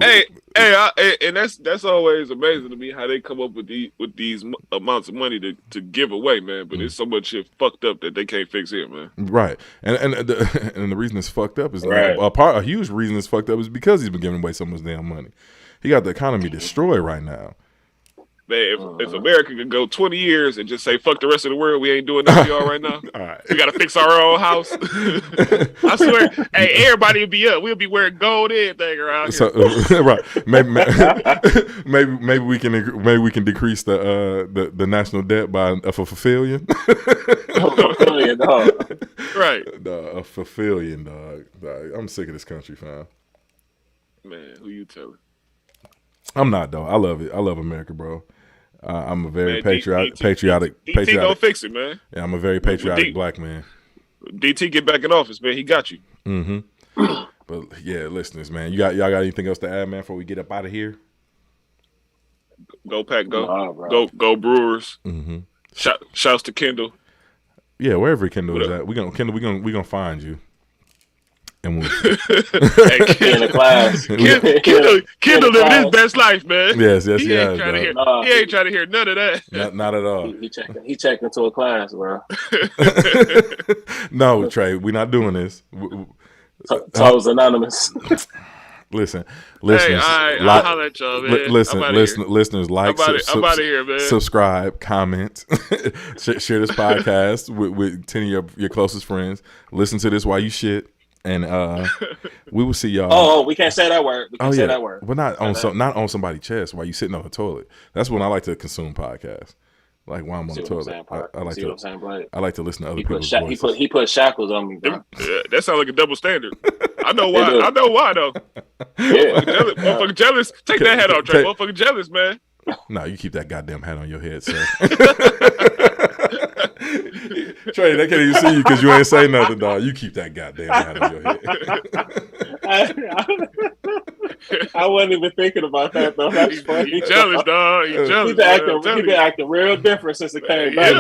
B: And that's always amazing to me how they come up with these amounts of money to give away, man. But it's so much shit fucked up that they can't fix here, man.
A: Right, and the reason it's fucked up is a huge reason it's fucked up is because he's been giving away so much damn money. He got the economy destroyed right now.
B: Man, if America could go 20 years and just say fuck the rest of the world, we ain't doing nothing y'all right now.
A: All right.
B: We gotta fix our own house. I swear, hey, everybody will be up. We'll be wearing gold everything around here.
A: So, right, maybe we can decrease the national debt by a $1 billion.
B: Right,
A: $1 billion, dog. I'm sick of this country, fam.
B: Man, who you telling?
A: I'm not though. I love it. I love America, bro. I'm a very patriotic.
B: DT gonna fix it, man.
A: Yeah, I'm a very patriotic black man.
B: DT get back in office, man. He got you.
A: Mm-hmm. But yeah, listeners, man, y'all got anything else to add, man? Before we get up out of here,
B: go Pack, go Brewers.
A: Mm-hmm.
B: Shouts to Kendall.
A: Yeah, wherever Kendall is at, we gonna find you. And we'll
C: in the class.
B: Kendall living his best life, man.
A: Yes,
B: he ain't trying to hear none of that.
A: Not at all.
C: He checked into a class, bro.
A: No, Trey, we're not doing this.
C: Toes anonymous.
A: Listeners,
B: hey, I'll holler at y'all, man.
A: Listeners, like,
B: I'm out of here, man.
A: Subscribe, comment, share this podcast with 10 of your closest friends. Listen to this while you shit. And we will see y'all.
C: Oh, we can't say that word. We can't say that word.
A: But not on somebody's chest while you sitting on the toilet. That's when I like to consume podcasts. Like while I'm on the toilet. I like to listen to other people's voices.
C: He put shackles on me, bro.
B: That sounds like a double standard. I know why. I know why though.
C: Yeah.
B: Motherfucker jealous. Take that hat off, Trey. Motherfucker jealous, man.
A: No, you keep that goddamn hat on your head, sir. Trey, they can't even see you because you ain't say nothing, dog. You keep that goddamn hat on your
C: head. I wasn't even thinking about that, though. That's funny.
B: He jealous, dog. He jealous.
C: He been acting real different since it came back.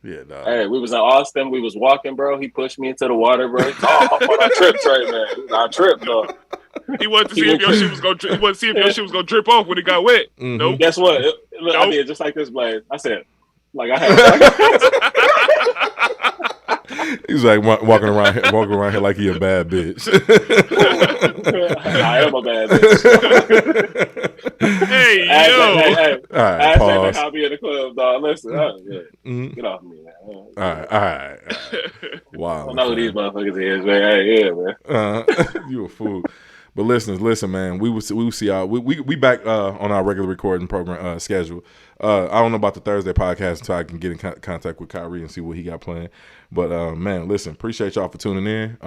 A: Yeah, dog.
C: Hey, we was in Austin. We was walking, bro. He pushed me into the water, bro. I tripped, Trey, man. I tripped, dog.
B: He wanted to see if your shit was gonna. He wanted to see if your shit was gonna drip off when it got wet.
A: Mm-hmm.
B: Nope.
C: Guess what? I did just like this, Blaze. I said, like I had.
A: He's like walking around here like he a bad bitch.
C: I am a bad bitch.
B: Hey,
C: yo.
A: All right, pause.
C: I'll be in the club, dog. Listen, get off me, man.
A: All right. Wow.
C: I know who these motherfuckers is, man. Hey, yeah, man.
A: You a fool. But listen, man. We will see y'all. We back on our regular recording program schedule. I don't know about the Thursday podcast until I can get in contact with Kyrie and see what he got planned. But man, listen, appreciate y'all for tuning in.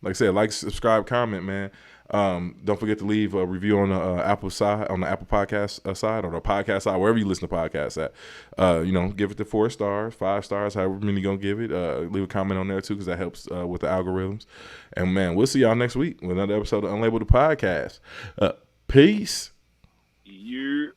A: Like I said, subscribe, comment, man. Don't forget to leave a review on the Apple side, on the Apple Podcast side, or the podcast side, wherever you listen to podcasts at. Give it the 4 stars, 5 stars, however many you're gonna give it. Leave a comment on there too, because that helps with the algorithms. And man, we'll see y'all next week with another episode of Unlabeled Podcast. Peace.
C: Yeah.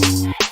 I: Say